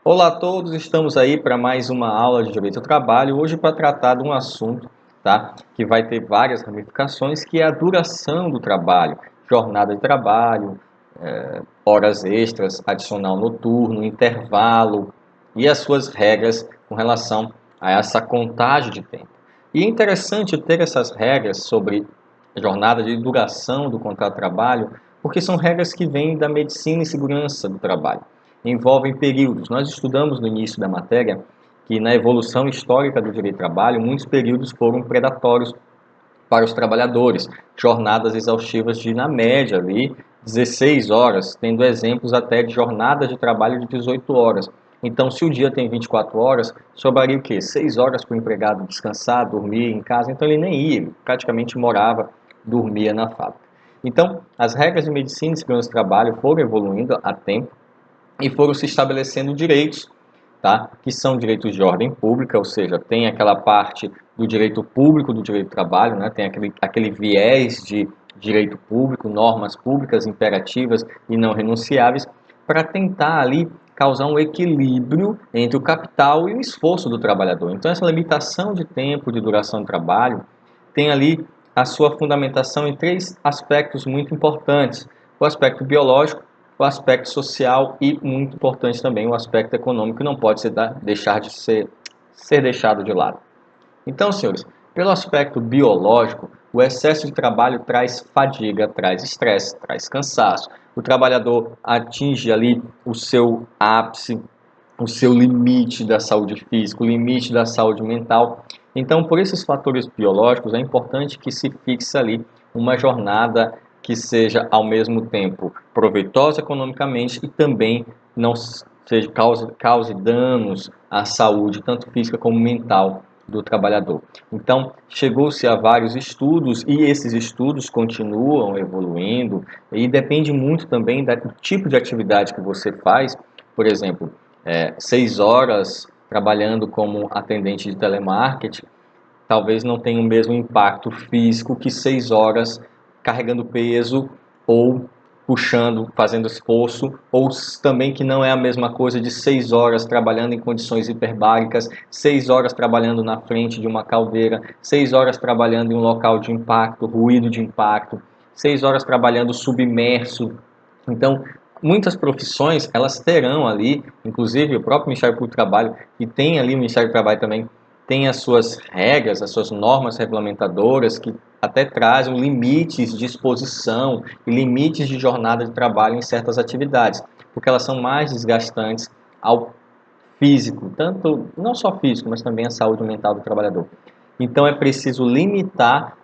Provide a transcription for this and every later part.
Olá a todos, estamos aí para mais uma aula de Direito ao Trabalho, hoje para tratar de um assunto, tá, que vai ter várias ramificações, que é a duração do trabalho, jornada de trabalho, horas extras, adicional noturno, intervalo e as suas regras com relação a essa contagem de tempo. E é interessante ter essas regras sobre jornada de duração do contrato de trabalho, porque são regras que vêm da medicina e segurança do trabalho. Envolvem períodos. Nós estudamos no início da matéria que na evolução histórica do direito do trabalho, muitos períodos foram predatórios para os trabalhadores, jornadas exaustivas de, na média, ali, 16 horas, tendo exemplos até de jornadas de trabalho de 18 horas. Então, se o dia tem 24 horas, sobraria o quê? 6 horas para o empregado descansar, dormir em casa, então ele nem ia, ele praticamente morava, dormia na fábrica. Então, as regras de medicina e segurança do trabalho foram evoluindo a tempo e foram se estabelecendo direitos, tá? Que são direitos de ordem pública, ou seja, tem aquela parte do direito público do direito do trabalho, né? Tem aquele viés de direito público, normas públicas imperativas e não renunciáveis, para tentar ali causar um equilíbrio entre o capital e o esforço do trabalhador. Então, essa limitação de tempo de duração do trabalho tem ali a sua fundamentação em três aspectos muito importantes: o aspecto biológico, o aspecto social e, muito importante também, o aspecto econômico, que não pode deixar de ser deixado de lado. Então, senhores, pelo aspecto biológico, o excesso de trabalho traz fadiga, traz estresse, traz cansaço. O trabalhador atinge ali o seu ápice, o seu limite da saúde física, o limite da saúde mental. Então, por esses fatores biológicos, é importante que se fixe ali uma jornada que seja ao mesmo tempo proveitosa economicamente e também não seja, cause danos à saúde, tanto física como mental, do trabalhador. Então, chegou-se a vários estudos e esses estudos continuam evoluindo e depende muito também do tipo de atividade que você faz. Por exemplo, 6 horas trabalhando como atendente de telemarketing, talvez não tenha o mesmo impacto físico que 6 horas carregando peso ou puxando, fazendo esforço, ou também que não é a mesma coisa de 6 horas trabalhando em condições hiperbáricas, 6 horas trabalhando na frente de uma caldeira, 6 horas trabalhando em um local de impacto, ruído de impacto, 6 horas trabalhando submerso. Então, muitas profissões, elas terão ali, inclusive o próprio Ministério Público do Trabalho, e tem ali o Ministério do Trabalho também, tem as suas regras, as suas normas regulamentadoras que até trazem limites de exposição e limites de jornada de trabalho em certas atividades, porque elas são mais desgastantes ao físico, tanto não só físico, mas também a saúde mental do trabalhador. Então é preciso limitar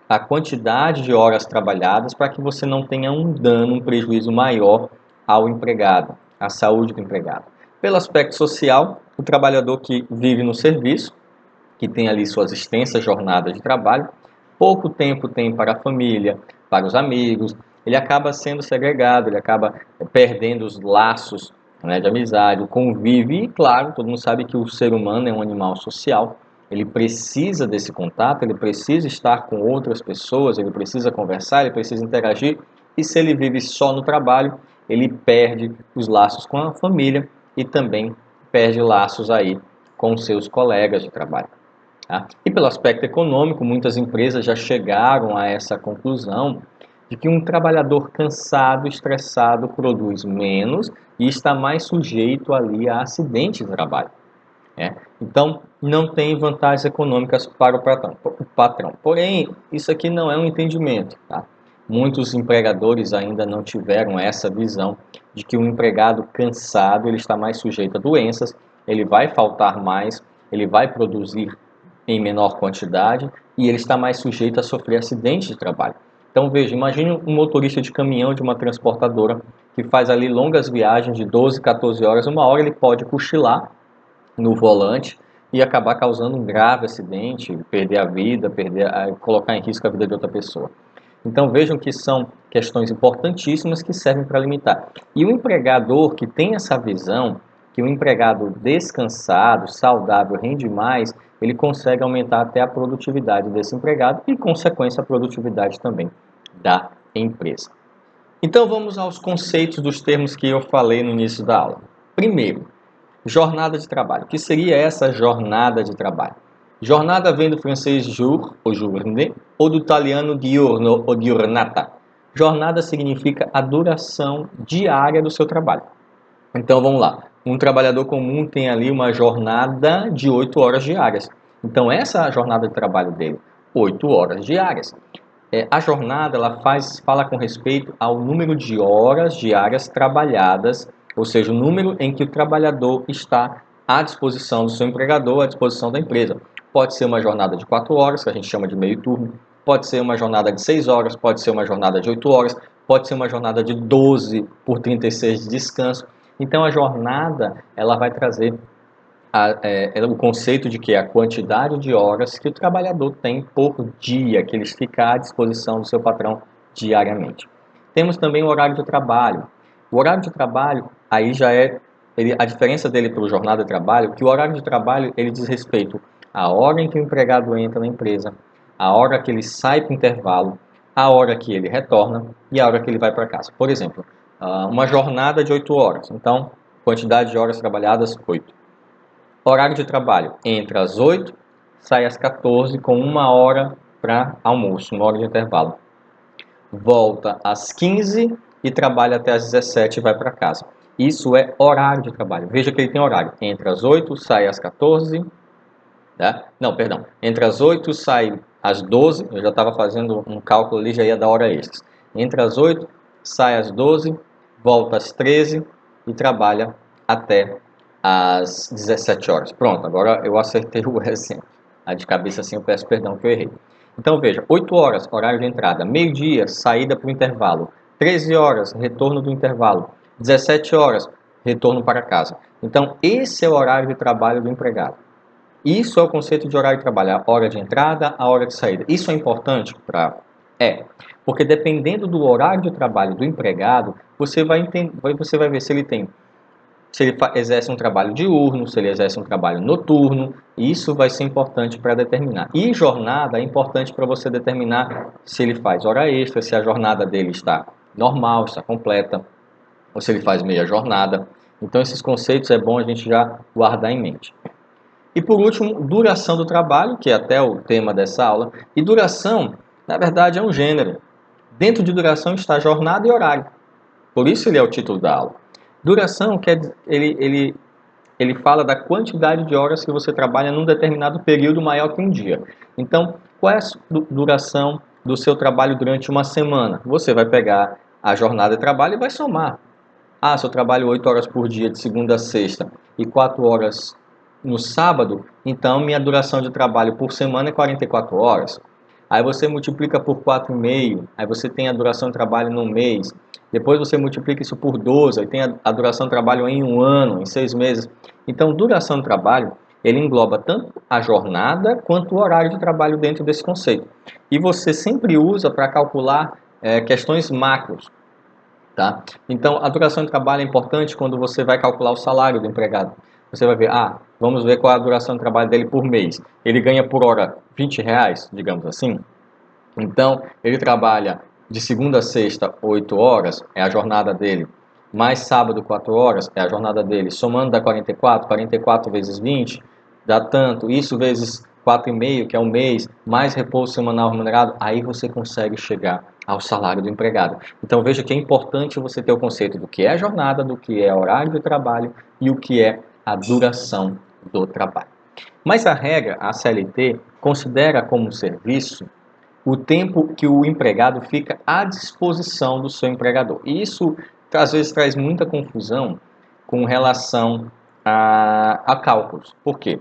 a quantidade de horas trabalhadas para que você não tenha um dano, um prejuízo maior ao empregado, à saúde do empregado. Pelo aspecto social, o trabalhador que vive no serviço, que tem ali suas extensas jornadas de trabalho, pouco tempo tem para a família, para os amigos, ele acaba sendo segregado, ele acaba perdendo os laços, né, de amizade, o convívio, e claro, todo mundo sabe que o ser humano é um animal social, ele precisa desse contato, ele precisa estar com outras pessoas, ele precisa conversar, ele precisa interagir, e se ele vive só no trabalho, ele perde os laços com a família e também perde laços aí com seus colegas de trabalho. Tá? E pelo aspecto econômico, muitas empresas já chegaram a essa conclusão de que um trabalhador cansado, estressado, produz menos e está mais sujeito ali a acidentes de trabalho. Né? Então, não tem vantagens econômicas para o patrão. Porém, isso aqui não é um entendimento. Tá? Muitos empregadores ainda não tiveram essa visão de que o empregado cansado ele está mais sujeito a doenças, ele vai faltar mais, ele vai produzir em menor quantidade e ele está mais sujeito a sofrer acidentes de trabalho. Então veja, imagine um motorista de caminhão de uma transportadora que faz ali longas viagens de 12, 14 horas, uma hora ele pode cochilar no volante e acabar causando um grave acidente, perder a vida, colocar em risco a vida de outra pessoa. Então vejam que são questões importantíssimas que servem para limitar. E o empregador que tem essa visão, que o empregado descansado, saudável, rende mais, ele consegue aumentar até a produtividade desse empregado e, consequência, a produtividade também da empresa. Então vamos aos conceitos dos termos que eu falei no início da aula. Primeiro, Jornada de trabalho. O que seria essa jornada de trabalho? Jornada vem do francês jour, ou journée, ou do italiano diurno, ou diurnata. Jornada significa a duração diária do seu trabalho. Então vamos lá. Um trabalhador comum tem ali uma jornada de 8 horas diárias. Então essa é a jornada de trabalho dele, 8 horas diárias. A jornada ela fala com respeito ao número de horas diárias trabalhadas, ou seja, o número em que o trabalhador está à disposição do seu empregador, à disposição da empresa. Pode ser uma jornada de 4 horas, que a gente chama de meio turno, pode ser uma jornada de 6 horas, pode ser uma jornada de 8 horas, pode ser uma jornada de 12 por 36 de descanso. Então a jornada ela vai trazer o conceito de que a quantidade de horas que o trabalhador tem por dia, que ele fica à disposição do seu patrão diariamente. Temos também o horário de trabalho. O horário de trabalho, aí já a diferença dele para o jornada de trabalho, que o horário de trabalho ele diz respeito à hora em que o empregado entra na empresa, a hora que ele sai para o intervalo, a hora que ele retorna e a hora que ele vai para casa. Por exemplo, uma jornada de 8 horas. Então, quantidade de horas trabalhadas, 8. Horário de trabalho, entra às 8, sai às 14 com 1 hora para almoço, 1 hora de intervalo. Volta às 15 e trabalha até às 17 e vai para casa. Isso é horário de trabalho. Veja que ele tem horário. Entra às 8, sai às 14. Tá? Não, perdão. Entra às 8, sai às 12. Eu já estava fazendo um cálculo ali, já ia dar hora extras. Entra às 8, sai às 12, volta às 13 e trabalha até às 17 horas. Pronto, agora eu acertei o exemplo. A de cabeça assim eu peço perdão que eu errei. Então veja, 8 horas, horário de entrada, meio-dia, saída para o intervalo, 13 horas, retorno do intervalo, 17 horas, retorno para casa. Então esse é o horário de trabalho do empregado. Isso é o conceito de horário de trabalho, a hora de entrada, a hora de saída. Isso é importante para... porque dependendo do horário de trabalho do empregado, você vai ver se ele exerce um trabalho diurno, se ele exerce um trabalho noturno, isso vai ser importante para determinar. E jornada é importante para você determinar se ele faz hora extra, se a jornada dele está normal, está completa, ou se ele faz meia jornada. Então esses conceitos é bom a gente já guardar em mente. E por último, duração do trabalho, que é até o tema dessa aula. E duração, na verdade, é um gênero. Dentro de duração está jornada e horário. Por isso ele é o título da aula. Duração, ele fala da quantidade de horas que você trabalha num determinado período maior que um dia. Então, qual é a duração do seu trabalho durante uma semana? Você vai pegar a jornada de trabalho e vai somar. Se eu trabalho 8 horas por dia, de segunda a sexta, e 4 horas no sábado, então minha duração de trabalho por semana é 44 horas. Aí você multiplica por 4,5, aí você tem a duração de trabalho no mês. Depois você multiplica isso por 12, aí tem a duração de trabalho em um ano, em 6 meses. Então, duração de trabalho, ele engloba tanto a jornada quanto o horário de trabalho dentro desse conceito. E você sempre usa para calcular questões macros. Tá? Então, a duração de trabalho é importante quando você vai calcular o salário do empregado. Você vai ver, vamos ver qual é a duração de trabalho dele por mês. Ele ganha por hora R$ 20, digamos assim. Então, ele trabalha de segunda a sexta, 8 horas, é a jornada dele. Mais sábado, 4 horas, é a jornada dele. Somando dá 44 vezes 20, dá tanto. Isso vezes 4,5, que é um mês, mais repouso semanal remunerado, aí você consegue chegar ao salário do empregado. Então veja que é importante você ter o conceito do que é jornada, do que é horário de trabalho e o que é a duração do trabalho. Mas a regra, a CLT, considera como serviço o tempo que o empregado fica à disposição do seu empregador. E isso às vezes traz muita confusão com relação a cálculos. Por quê?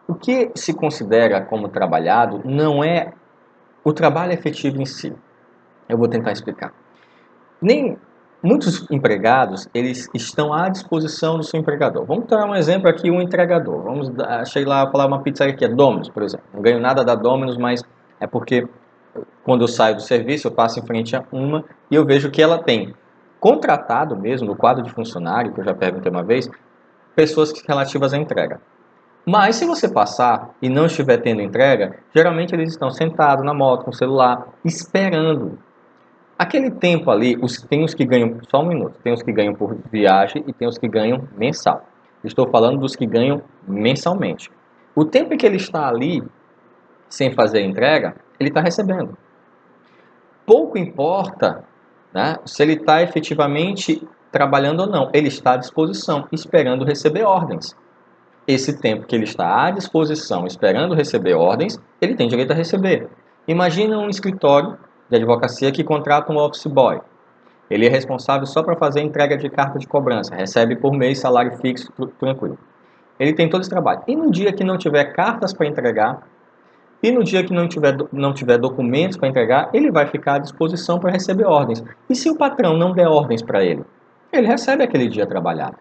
O que se considera como trabalhado não é o trabalho efetivo em si. Eu vou tentar explicar. Nem muitos empregados, eles estão à disposição do seu empregador. Vamos dar um exemplo aqui, um entregador. Cheguei lá a falar uma pizzaria aqui, é Domino's, por exemplo. Não ganho nada da Domino's, mas é porque quando eu saio do serviço, eu passo em frente a uma e eu vejo que ela tem contratado mesmo, no quadro de funcionário, que eu já perguntei uma vez, pessoas relativas à entrega. Mas se você passar e não estiver tendo entrega, geralmente eles estão sentados na moto, com o celular, esperando. Aquele tempo ali, tem os que ganham, só um minuto, tem os que ganham por viagem e tem os que ganham mensal. Estou falando dos que ganham mensalmente. O tempo em que ele está ali, sem fazer entrega, ele está recebendo. Pouco importa, né, se ele está efetivamente trabalhando ou não. Ele está à disposição, esperando receber ordens. Esse tempo que ele está à disposição, esperando receber ordens, ele tem direito a receber. Imagina um escritório de advocacia que contrata um office boy. Ele é responsável só para fazer a entrega de carta de cobrança, recebe por mês salário fixo, tranquilo. Ele tem todo esse trabalho. E no dia que não tiver cartas para entregar, e no dia que não tiver documentos para entregar, ele vai ficar à disposição para receber ordens. E se o patrão não der ordens para ele? Ele recebe aquele dia trabalhado.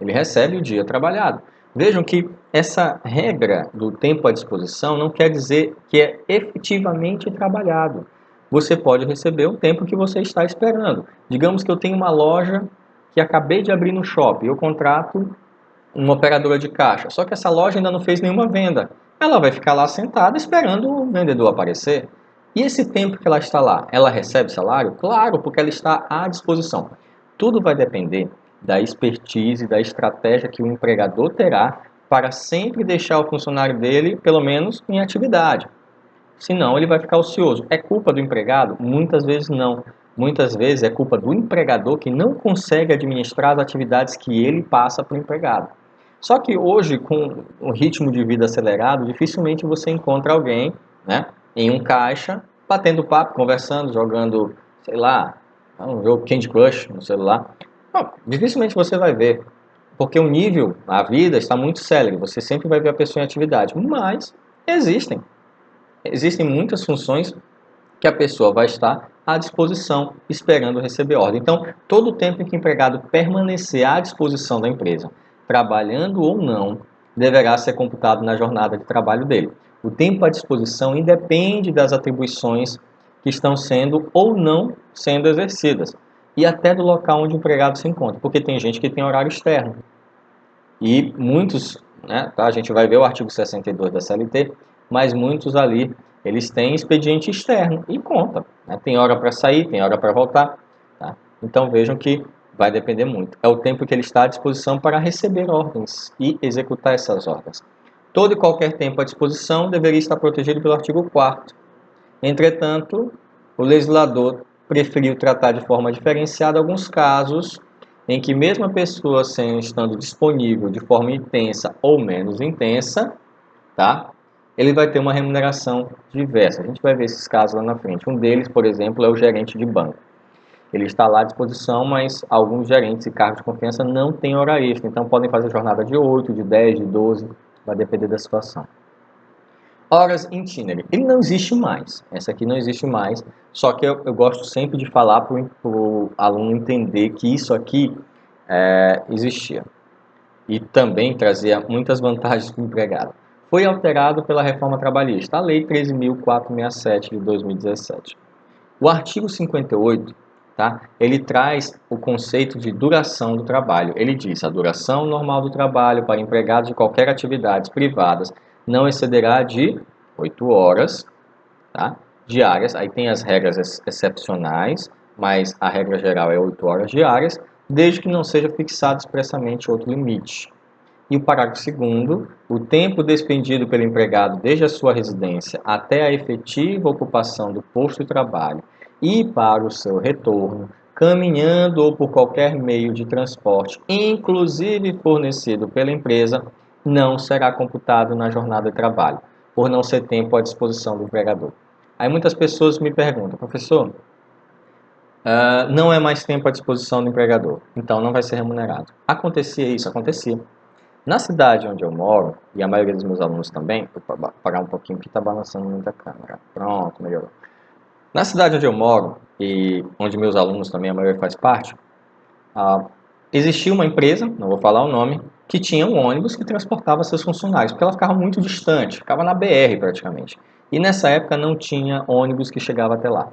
Ele recebe o dia trabalhado. Vejam que essa regra do tempo à disposição não quer dizer que é efetivamente trabalhado. Você pode receber o tempo que você está esperando. Digamos que eu tenho uma loja que acabei de abrir no shopping. Eu contrato uma operadora de caixa. Só que essa loja ainda não fez nenhuma venda. Ela vai ficar lá sentada esperando o vendedor aparecer. E esse tempo que ela está lá, ela recebe salário? Claro, porque ela está à disposição. Tudo vai depender da expertise, da estratégia que o empregador terá para sempre deixar o funcionário dele, pelo menos, em atividade. Senão, ele vai ficar ocioso. É culpa do empregado? Muitas vezes não. Muitas vezes é culpa do empregador que não consegue administrar as atividades que ele passa para o empregado. Só que hoje, com o ritmo de vida acelerado, dificilmente você encontra alguém, né, em um caixa, batendo papo, conversando, jogando, sei lá, um jogo Candy Crush no celular. Não, dificilmente você vai ver, porque o nível, a vida está muito célere, você sempre vai ver a pessoa em atividade, mas existem. Existem muitas funções que a pessoa vai estar à disposição, esperando receber ordem. Então, todo o tempo em que o empregado permanecer à disposição da empresa, trabalhando ou não, deverá ser computado na jornada de trabalho dele. O tempo à disposição independe das atribuições que estão sendo ou não sendo exercidas, e até do local onde o empregado se encontra, porque tem gente que tem horário externo. E muitos, né, tá, a gente vai ver o artigo 62 da CLT, mas muitos ali, eles têm expediente externo e conta, né? Tem hora para sair, tem hora para voltar. Tá? Então vejam que vai depender muito. É o tempo que ele está à disposição para receber ordens e executar essas ordens. Todo e qualquer tempo à disposição deveria estar protegido pelo artigo 4º. Entretanto, o legislador preferiu tratar de forma diferenciada alguns casos em que mesmo a pessoa estando disponível de forma intensa ou menos intensa, tá? Ele vai ter uma remuneração diversa. A gente vai ver esses casos lá na frente. Um deles, por exemplo, é o gerente de banco. Ele está lá à disposição, mas alguns gerentes e cargos de confiança não têm hora extra, então podem fazer jornada de 8, de 10, de 12, vai depender da situação. Horas itinerary. Ele não existe mais. Essa aqui não existe mais. Só que eu gosto sempre de falar para o aluno entender que isso aqui existia. E também trazia muitas vantagens para o empregado. Foi alterado pela reforma trabalhista, a Lei 13.467 de 2017. O artigo 58, tá? Ele traz o conceito de duração do trabalho. Ele diz: a duração normal do trabalho para empregados de qualquer atividades privadas não excederá de 8 horas, tá, diárias. Aí tem as regras excepcionais, mas a regra geral é 8 horas diárias, desde que não seja fixado expressamente outro limite. E o parágrafo 2º, o tempo despendido pelo empregado desde a sua residência até a efetiva ocupação do posto de trabalho e para o seu retorno, caminhando ou por qualquer meio de transporte, inclusive fornecido pela empresa, não será computado na jornada de trabalho, por não ser tempo à disposição do empregador. Aí muitas pessoas me perguntam: professor, não é mais tempo à disposição do empregador, então não vai ser remunerado. Acontecia isso? Acontecia. Na cidade onde eu moro, e a maioria dos meus alunos também, vou parar um pouquinho porque está balançando muito a câmera. Pronto, melhorou. Na cidade onde eu moro, e onde meus alunos também, a maioria faz parte, existia uma empresa, não vou falar o nome, que tinha um ônibus que transportava seus funcionários, porque ela ficava muito distante, ficava na BR praticamente. E nessa época não tinha ônibus que chegava até lá.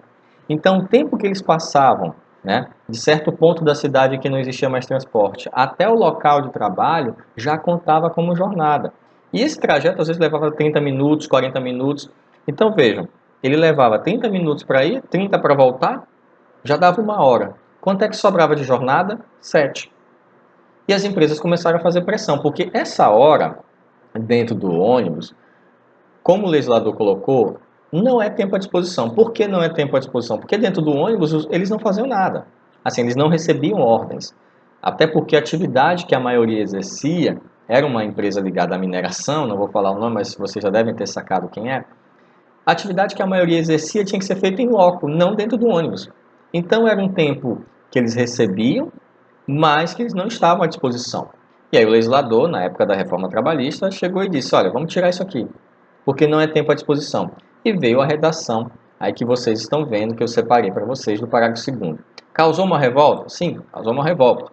Então o tempo que eles passavam, né, de certo ponto da cidade que não existia mais transporte, até o local de trabalho, já contava como jornada. E esse trajeto às vezes levava 30 minutos, 40 minutos. Então vejam, ele levava 30 minutos para ir, 30 para voltar, já dava 1 hora. Quanto é que sobrava de jornada? 7. E as empresas começaram a fazer pressão, porque essa hora, dentro do ônibus, como o legislador colocou, não é tempo à disposição. Por que não é tempo à disposição? Porque dentro do ônibus eles não faziam nada. Assim, eles não recebiam ordens. Até porque a atividade que a maioria exercia era uma empresa ligada à mineração, não vou falar o nome, mas vocês já devem ter sacado quem é. A atividade que a maioria exercia tinha que ser feita em loco, não dentro do ônibus. Então era um tempo que eles recebiam, mas que eles não estavam à disposição. E aí o legislador, na época da reforma trabalhista, chegou e disse, olha, vamos tirar isso aqui, porque não é tempo à disposição. E veio a redação, aí que vocês estão vendo, que eu separei para vocês do parágrafo 2º. Causou uma revolta? Sim, causou uma revolta.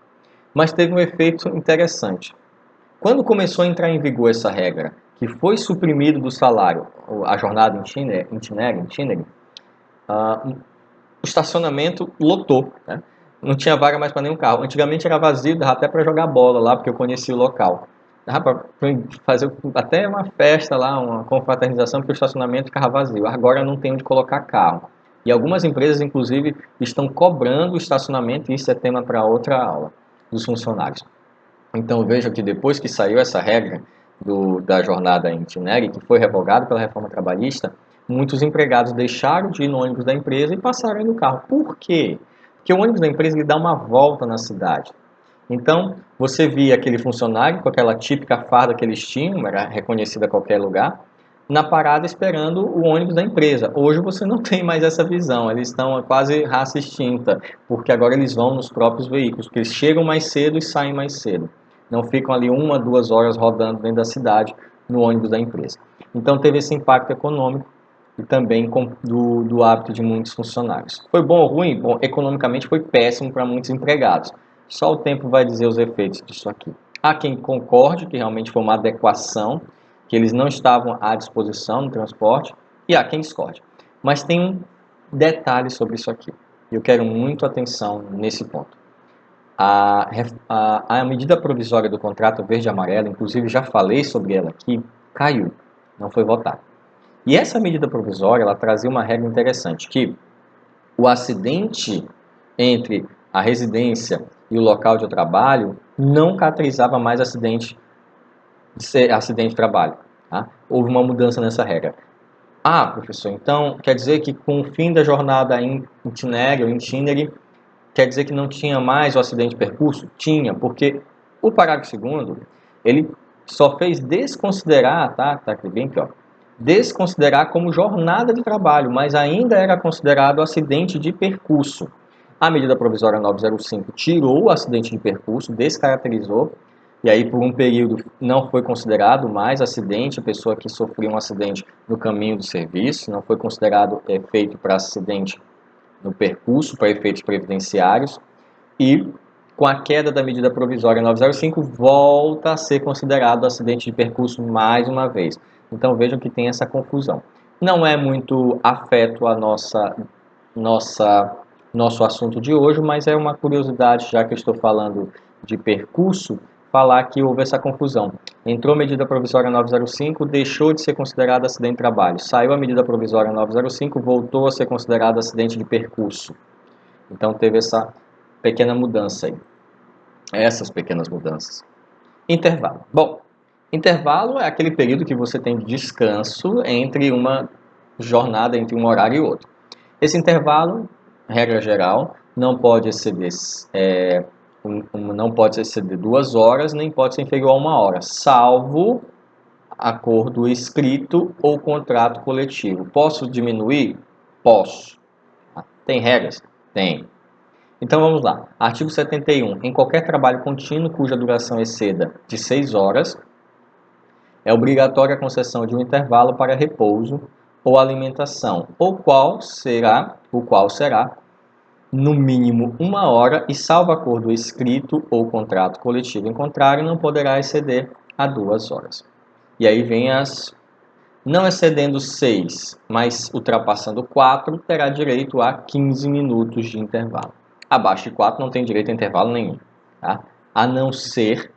Mas teve um efeito interessante. Quando começou a entrar em vigor essa regra, que foi suprimido do salário a jornada itinerary, o estacionamento lotou, né? Não tinha vaga mais para nenhum carro. Antigamente era vazio, dava até para jogar bola lá, porque eu conhecia o local. Dava para fazer até uma festa lá, uma confraternização, porque o estacionamento ficava vazio. Agora não tem onde colocar carro. E algumas empresas, inclusive, estão cobrando o estacionamento, e isso é tema para outra aula, dos funcionários. Então veja que depois que saiu essa regra da jornada itinerary, que foi revogada pela reforma trabalhista, muitos empregados deixaram de ir no ônibus da empresa e passaram a ir no carro. Por quê? Porque o ônibus da empresa ele dá uma volta na cidade. Então, você via aquele funcionário com aquela típica farda que eles tinham, era reconhecida a qualquer lugar, na parada esperando o ônibus da empresa. Hoje você não tem mais essa visão, eles estão quase raça extinta, porque agora eles vão nos próprios veículos, porque eles chegam mais cedo e saem mais cedo. Não ficam ali 1, 2 horas rodando dentro da cidade no ônibus da empresa. Então teve esse impacto econômico e também do hábito de muitos funcionários. Foi bom ou ruim? Bom, economicamente foi péssimo para muitos empregados. Só o tempo vai dizer os efeitos disso aqui. Há quem concorde que realmente foi uma adequação, que eles não estavam à disposição no transporte, e há quem discorde. Mas tem um detalhe sobre isso aqui. Eu quero muito atenção nesse ponto. A medida provisória do contrato verde e amarelo, inclusive já falei sobre ela aqui, caiu, não foi votada. E essa medida provisória, ela trazia uma regra interessante, que o acidente entre a residência e o local de trabalho não caracterizava mais acidente de trabalho. Tá? Houve uma mudança nessa regra. Ah, professor, então quer dizer que com o fim da jornada itinerary, quer dizer que não tinha mais o acidente de percurso? Tinha, porque o parágrafo 2º, ele só fez desconsiderar, tá aqui bem aqui, ó, desconsiderar como jornada de trabalho, mas ainda era considerado acidente de percurso. A medida provisória 905 tirou o acidente de percurso, descaracterizou, e aí por um período não foi considerado mais acidente, a pessoa que sofreu um acidente no caminho do serviço, não foi considerado feito para acidente no percurso para efeitos previdenciários, e com a queda da medida provisória 905 volta a ser considerado acidente de percurso mais uma vez. Então vejam que tem essa confusão. Não é muito afeto a nosso assunto de hoje, mas é uma curiosidade, já que eu estou falando de percurso, falar que houve essa confusão. Entrou a medida provisória 905, deixou de ser considerado acidente de trabalho. Saiu a medida provisória 905, voltou a ser considerado acidente de percurso. Então teve essa pequena mudança aí. Essas pequenas mudanças. Intervalo. Bom, intervalo é aquele período que você tem de descanso entre uma jornada, entre um horário e outro. Esse intervalo, regra geral, não pode exceder, não pode exceder 2 horas, nem pode ser inferior a 1 hora, salvo acordo escrito ou contrato coletivo. Posso diminuir? Posso. Tem regras? Tem. Então vamos lá. Artigo 71. Em qualquer trabalho contínuo cuja duração exceda de 6 horas, é obrigatória a concessão de um intervalo para repouso ou alimentação, o qual será, no mínimo 1 hora e, salvo acordo escrito ou contrato coletivo em contrário, não poderá exceder a 2 horas. E aí vem não excedendo 6, mas ultrapassando 4, terá direito a 15 minutos de intervalo. Abaixo de 4 não tem direito a intervalo nenhum. Tá? A não ser,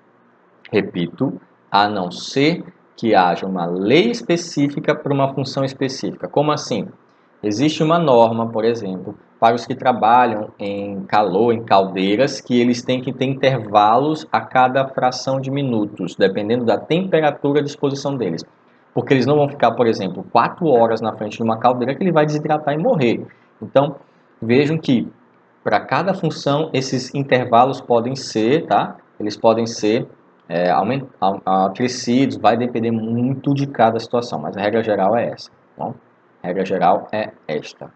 repito, a não ser que haja uma lei específica para uma função específica. Como assim? Existe uma norma, por exemplo, para os que trabalham em calor, em caldeiras, que eles têm que ter intervalos a cada fração de minutos, dependendo da temperatura de exposição deles. Porque eles não vão ficar, por exemplo, 4 horas na frente de uma caldeira que ele vai desidratar e morrer. Então, vejam que para cada função esses intervalos podem ser, tá? Eles podem ser acrescidos, vai depender muito de cada situação, mas a regra geral é essa. Bom? A regra geral é esta.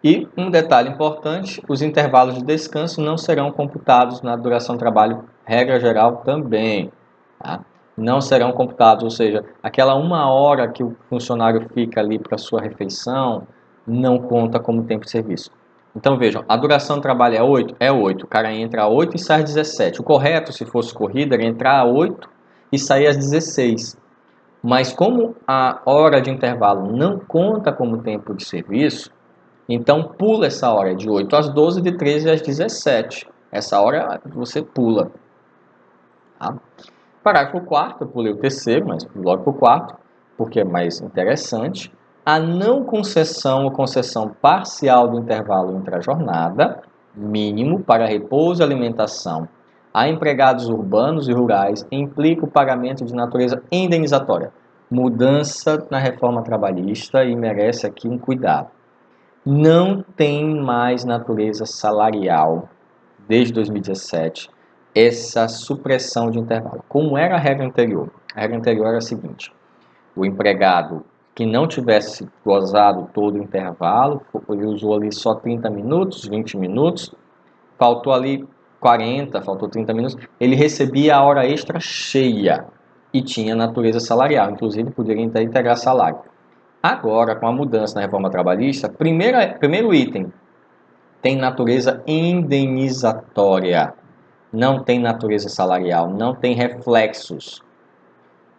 E um detalhe importante, os intervalos de descanso não serão computados na duração do trabalho, regra geral também. Tá? Não serão computados, ou seja, aquela 1 hora que o funcionário fica ali para sua refeição, não conta como tempo de serviço. Então vejam, a duração do trabalho é 8? É 8. O cara entra às 8 e sai às 17. O correto, se fosse corrida, era entrar às 8 e sair às 16. Mas como a hora de intervalo não conta como tempo de serviço, então pula essa hora de 8 às 12, de 13 às 17. Essa hora você pula. Tá? Parágrafo 4º, eu pulei o terceiro, mas logo para o quarto, porque é mais interessante. A não concessão ou concessão parcial do intervalo entre a jornada, mínimo para repouso e alimentação, a empregados urbanos e rurais implica o pagamento de natureza indenizatória. Mudança na reforma trabalhista e merece aqui um cuidado. Não tem mais natureza salarial desde 2017 essa supressão de intervalo. Como era a regra anterior? A regra anterior era a seguinte: o empregado que não tivesse gozado todo o intervalo, ele usou ali só 30 minutos, 20 minutos, faltou ali 40, faltou 30 minutos, ele recebia a hora extra cheia e tinha natureza salarial, inclusive poderia integrar salário. Agora, com a mudança na reforma trabalhista, primeiro item tem natureza indenizatória, não tem natureza salarial, não tem reflexos.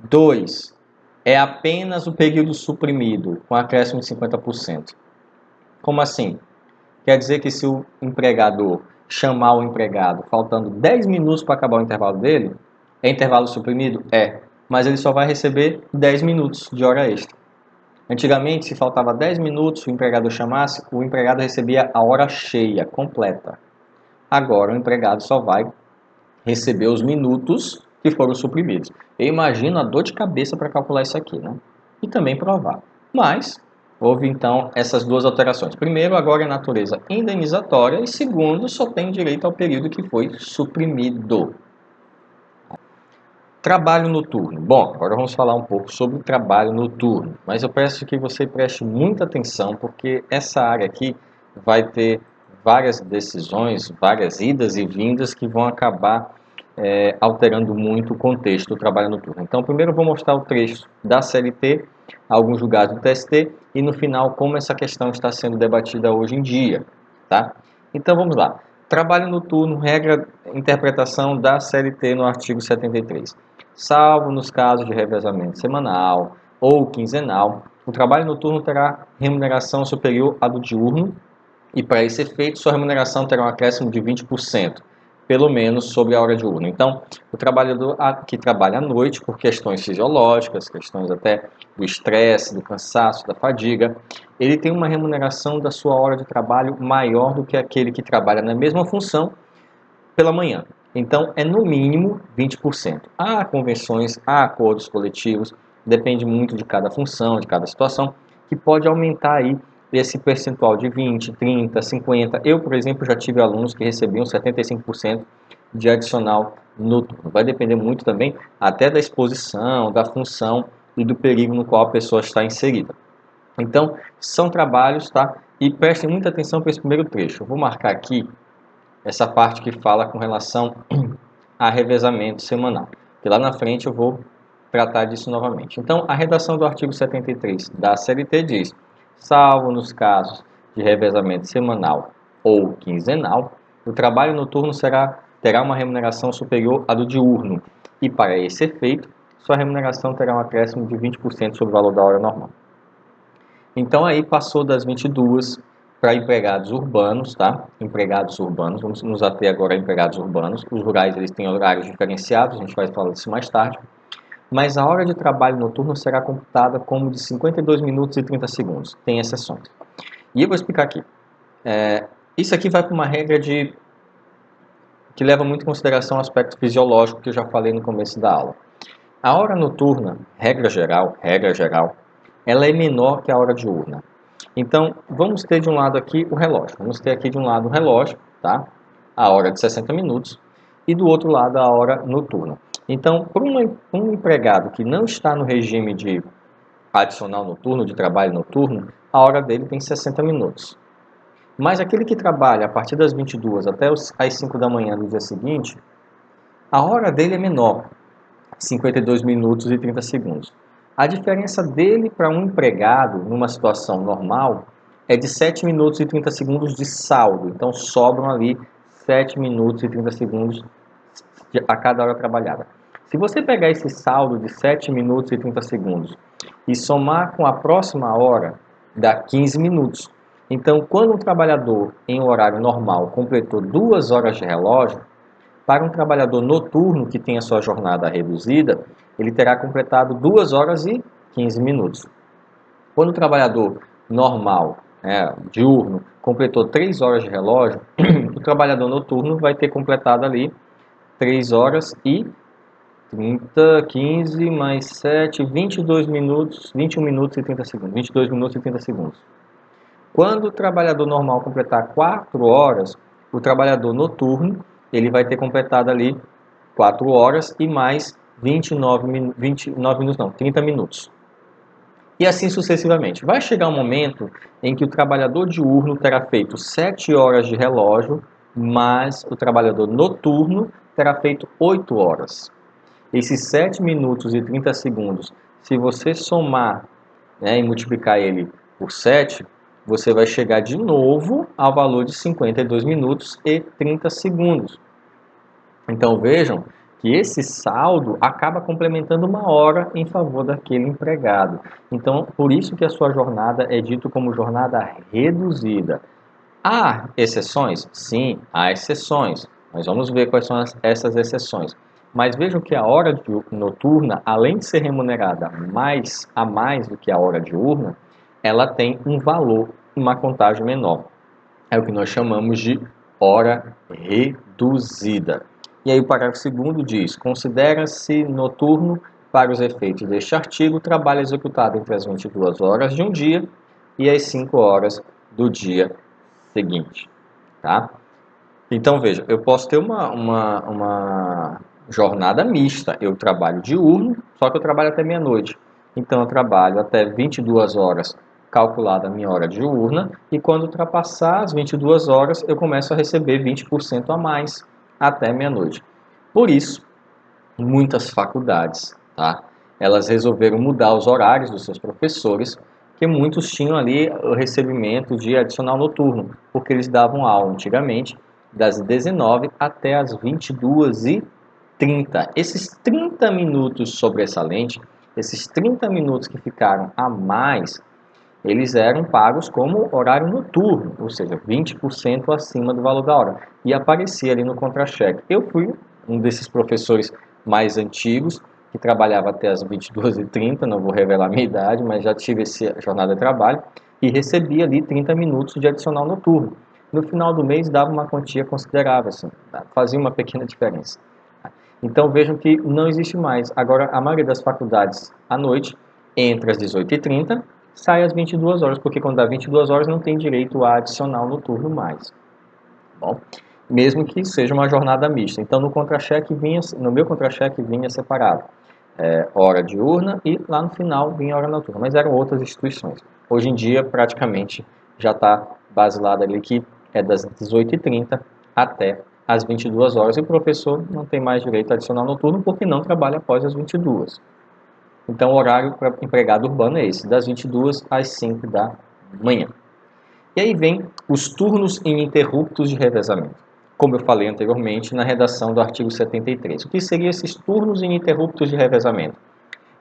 2. É apenas o período suprimido, com acréscimo de 50%. Como assim? Quer dizer que se o empregador chamar o empregado faltando 10 minutos para acabar o intervalo dele, é intervalo suprimido? É, mas ele só vai receber 10 minutos de hora extra. Antigamente, se faltava 10 minutos, o empregador chamasse, o empregado recebia a hora cheia, completa. Agora, o empregado só vai receber os minutos que foram suprimidos. Eu imagino a dor de cabeça para calcular isso aqui, né? E também provar. Mas, houve então essas duas alterações. Primeiro, agora é natureza indenizatória e segundo, só tem direito ao período que foi suprimido. Trabalho noturno. Bom, agora vamos falar um pouco sobre o trabalho noturno, mas eu peço que você preste muita atenção porque essa área aqui vai ter várias decisões, várias idas e vindas que vão acabar alterando muito o contexto do trabalho noturno. Então, primeiro eu vou mostrar o trecho da CLT, alguns julgados do TST e no final como essa questão está sendo debatida hoje em dia, tá? Então vamos lá. Trabalho noturno, regra, interpretação da CLT no artigo 73. Salvo nos casos de revezamento semanal ou quinzenal, o trabalho noturno terá remuneração superior à do diurno e, para esse efeito, sua remuneração terá um acréscimo de 20%, pelo menos sobre a hora diurna. Então, o trabalhador que trabalha à noite, por questões fisiológicas, questões até do estresse, do cansaço, da fadiga, ele tem uma remuneração da sua hora de trabalho maior do que aquele que trabalha na mesma função pela manhã. Então, é no mínimo 20%. Há convenções, há acordos coletivos, depende muito de cada função, de cada situação, que pode aumentar aí esse percentual de 20, 30, 50. Eu, por exemplo, já tive alunos que recebiam 75% de adicional noturno. Vai depender muito também até da exposição, da função e do período no qual a pessoa está inserida. Então, são trabalhos, tá? E prestem muita atenção para esse primeiro trecho. Eu vou marcar aqui essa parte que fala com relação a revezamento semanal. E lá na frente eu vou tratar disso novamente. Então, a redação do artigo 73 da CLT diz: salvo nos casos de revezamento semanal ou quinzenal, o trabalho noturno terá uma remuneração superior à do diurno e, para esse efeito, sua remuneração terá um acréscimo de 20% sobre o valor da hora normal. Então, aí passou das 22 para empregados urbanos, tá? Empregados urbanos, vamos nos ater agora a empregados urbanos. Os rurais, eles têm horários diferenciados, a gente vai falar disso mais tarde. mas a hora de trabalho noturno será computada como de 52 minutos e 30 segundos. Tem exceções. E eu vou explicar aqui. Isso aqui vai para uma regra que leva muito em consideração o aspecto fisiológico que eu já falei no começo da aula. A hora noturna, regra geral, ela é menor que a hora diurna. Então, vamos ter de um lado aqui o relógio. Vamos ter aqui de um lado o relógio, tá? A hora de 60 minutos, e do outro lado a hora noturna. Então, para um empregado que não está no regime de adicional noturno, de trabalho noturno, a hora dele tem 60 minutos. Mas aquele que trabalha a partir das 22 até as 5 da manhã do dia seguinte, a hora dele é menor, 52 minutos e 30 segundos. A diferença dele para um empregado, numa situação normal, é de 7 minutos e 30 segundos de saldo. Então, sobram ali 7 minutos e 30 segundos a cada hora trabalhada. Se você pegar esse saldo de 7 minutos e 30 segundos e somar com a próxima hora, dá 15 minutos. Então, quando um trabalhador em horário normal completou 2 horas de relógio, para um trabalhador noturno que tem a sua jornada reduzida, ele terá completado 2 horas e 15 minutos. Quando o trabalhador normal, diurno, completou 3 horas de relógio, o trabalhador noturno vai ter completado ali 3 horas e 30, 15 mais 7, 22 minutos, 21 minutos e 30 segundos. 22 minutos e 30 segundos. Quando o trabalhador normal completar 4 horas, o trabalhador noturno, ele vai ter completado ali 4 horas e mais 29 minutos, não, 30 minutos. E assim sucessivamente. Vai chegar um momento em que o trabalhador diurno terá feito 7 horas de relógio, mas o trabalhador noturno terá feito 8 horas. Esses 7 minutos e 30 segundos, se você somar, e multiplicar ele por 7, você vai chegar de novo ao valor de 52 minutos e 30 segundos. Então vejam que esse saldo acaba complementando uma hora em favor daquele empregado. Então, por isso que a sua jornada é dito como jornada reduzida. Há exceções? Sim, há exceções. Mas vamos ver quais são essas exceções. Mas vejam que a hora noturna, além de ser remunerada a mais do que a hora diurna, ela tem um valor, uma contagem menor. É o que nós chamamos de hora reduzida. E aí o parágrafo 2º diz: considera-se noturno, para os efeitos deste artigo, o trabalho executado entre as 22 horas de um dia e as 5 horas do dia seguinte. Tá? Então, veja, eu posso ter uma jornada mista. Eu trabalho diurno, só que eu trabalho até meia-noite. Então, eu trabalho até 22 horas, calculada a minha hora diurna, e quando ultrapassar as 22 horas, eu começo a receber 20% a mais até meia-noite. Por isso, muitas faculdades, tá? Elas resolveram mudar os horários dos seus professores, que muitos tinham ali o recebimento de adicional noturno, porque eles davam aula antigamente das 19 até as 22h30. Esses 30 minutos sobressalente, esses 30 minutos que ficaram a mais, eles eram pagos como horário noturno, ou seja, 20% acima do valor da hora. E aparecia ali no contra-cheque. Eu fui um desses professores mais antigos, que trabalhava até as 22h30, não vou revelar a minha idade, mas já tive essa jornada de trabalho, e recebia ali 30 minutos de adicional noturno. No final do mês dava uma quantia considerável, assim, fazia uma pequena diferença. Então vejam que não existe mais. Agora, a maioria das faculdades à noite, entre as 18h30, sai às 22 horas, porque quando dá 22 horas não tem direito a adicional noturno mais. Bom, mesmo que seja uma jornada mista. Então no meu contra-cheque vinha separado hora diurna e lá no final vinha hora noturna, mas eram outras instituições. Hoje em dia praticamente já está baselado ali que é das 18h30 até às 22 horas e o professor não tem mais direito a adicional noturno porque não trabalha após as 22. Então o horário para empregado urbano é esse, das 22 às 5 da manhã. E aí vem os turnos ininterruptos de revezamento, como eu falei anteriormente na redação do artigo 73. O que seriam esses turnos ininterruptos de revezamento?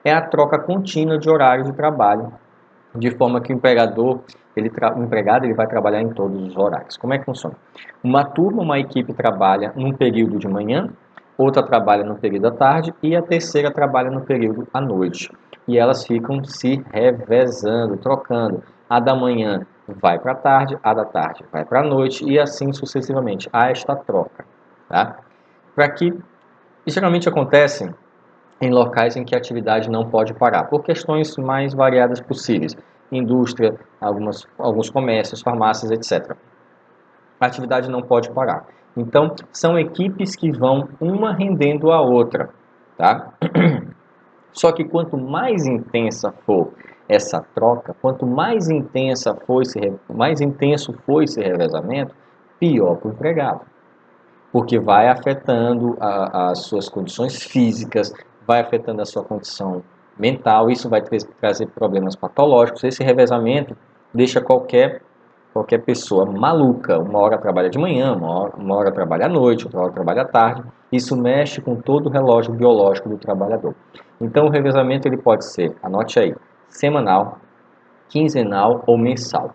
É a troca contínua de horário de trabalho, de forma que o empregado ele vai trabalhar em todos os horários. Como é que funciona? Uma equipe trabalha num período de manhã, outra trabalha no período da tarde e a terceira trabalha no período à noite. E elas ficam se revezando, trocando. A da manhã vai para a tarde, a da tarde vai para a noite e assim sucessivamente. Há esta troca. Tá? Para que geralmente acontece em locais em que a atividade não pode parar, por questões mais variadas possíveis. Indústria, alguns comércios, farmácias, etc. A atividade não pode parar. Então, são equipes que vão uma rendendo a outra. Tá? Só que quanto mais intensa for essa troca, quanto mais intenso for esse revezamento, pior para o empregado. Porque vai afetando as suas condições físicas, vai afetando a sua condição mental, isso vai trazer problemas patológicos. Esse revezamento deixa qualquer pessoa maluca. Uma hora trabalha de manhã, uma hora trabalha à noite, outra hora trabalha à tarde. Isso mexe com todo o relógio biológico do trabalhador. Então o revezamento ele pode ser, anote aí, semanal, quinzenal ou mensal.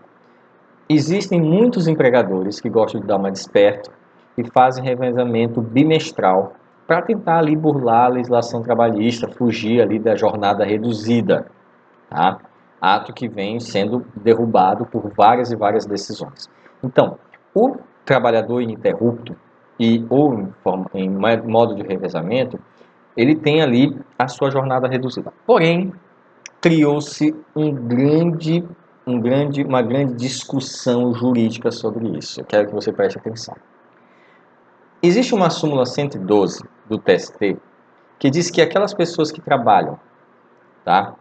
Existem muitos empregadores que gostam de dar uma desperto e fazem revezamento bimestral para tentar ali burlar a legislação trabalhista, fugir ali da jornada reduzida, tá? Ato que vem sendo derrubado por várias e várias decisões. Então, o trabalhador ininterrupto ou em modo de revezamento, ele tem ali a sua jornada reduzida. Porém, criou-se uma grande discussão jurídica sobre isso. Eu quero que você preste atenção. Existe uma súmula 112 do TST que diz que aquelas pessoas que trabalham, tá,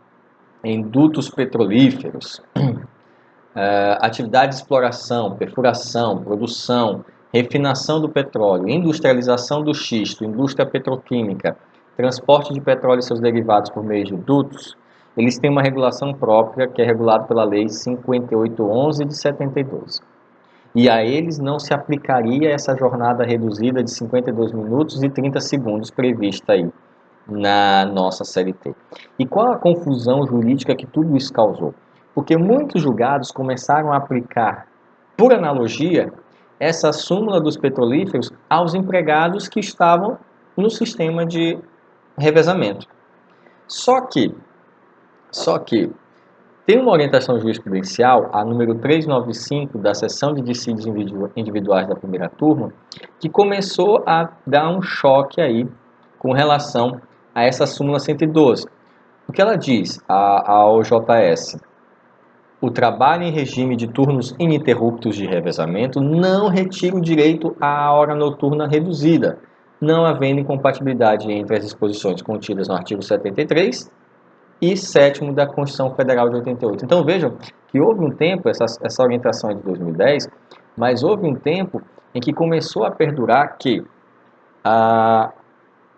em dutos petrolíferos, atividade de exploração, perfuração, produção, refinação do petróleo, industrialização do xisto, indústria petroquímica, transporte de petróleo e seus derivados por meio de dutos, eles têm uma regulação própria que é regulada pela Lei 5811 de 72. E a eles não se aplicaria essa jornada reduzida de 52 minutos e 30 segundos prevista aí na nossa CLT. E qual a confusão jurídica que tudo isso causou? Porque muitos julgados começaram a aplicar, por analogia, essa súmula dos petrolíferos aos empregados que estavam no sistema de revezamento. Só que tem uma orientação jurisprudencial, a número 395 da seção de dissídios individuais da primeira turma, que começou a dar um choque aí com relação a essa súmula 112. O que ela diz ao JS? O trabalho em regime de turnos ininterruptos de revezamento não retira o direito à hora noturna reduzida, não havendo incompatibilidade entre as disposições contidas no artigo 73 e 7º da Constituição Federal de 88. Então vejam que houve um tempo, essa orientação é de 2010, mas houve um tempo em que começou a perdurar que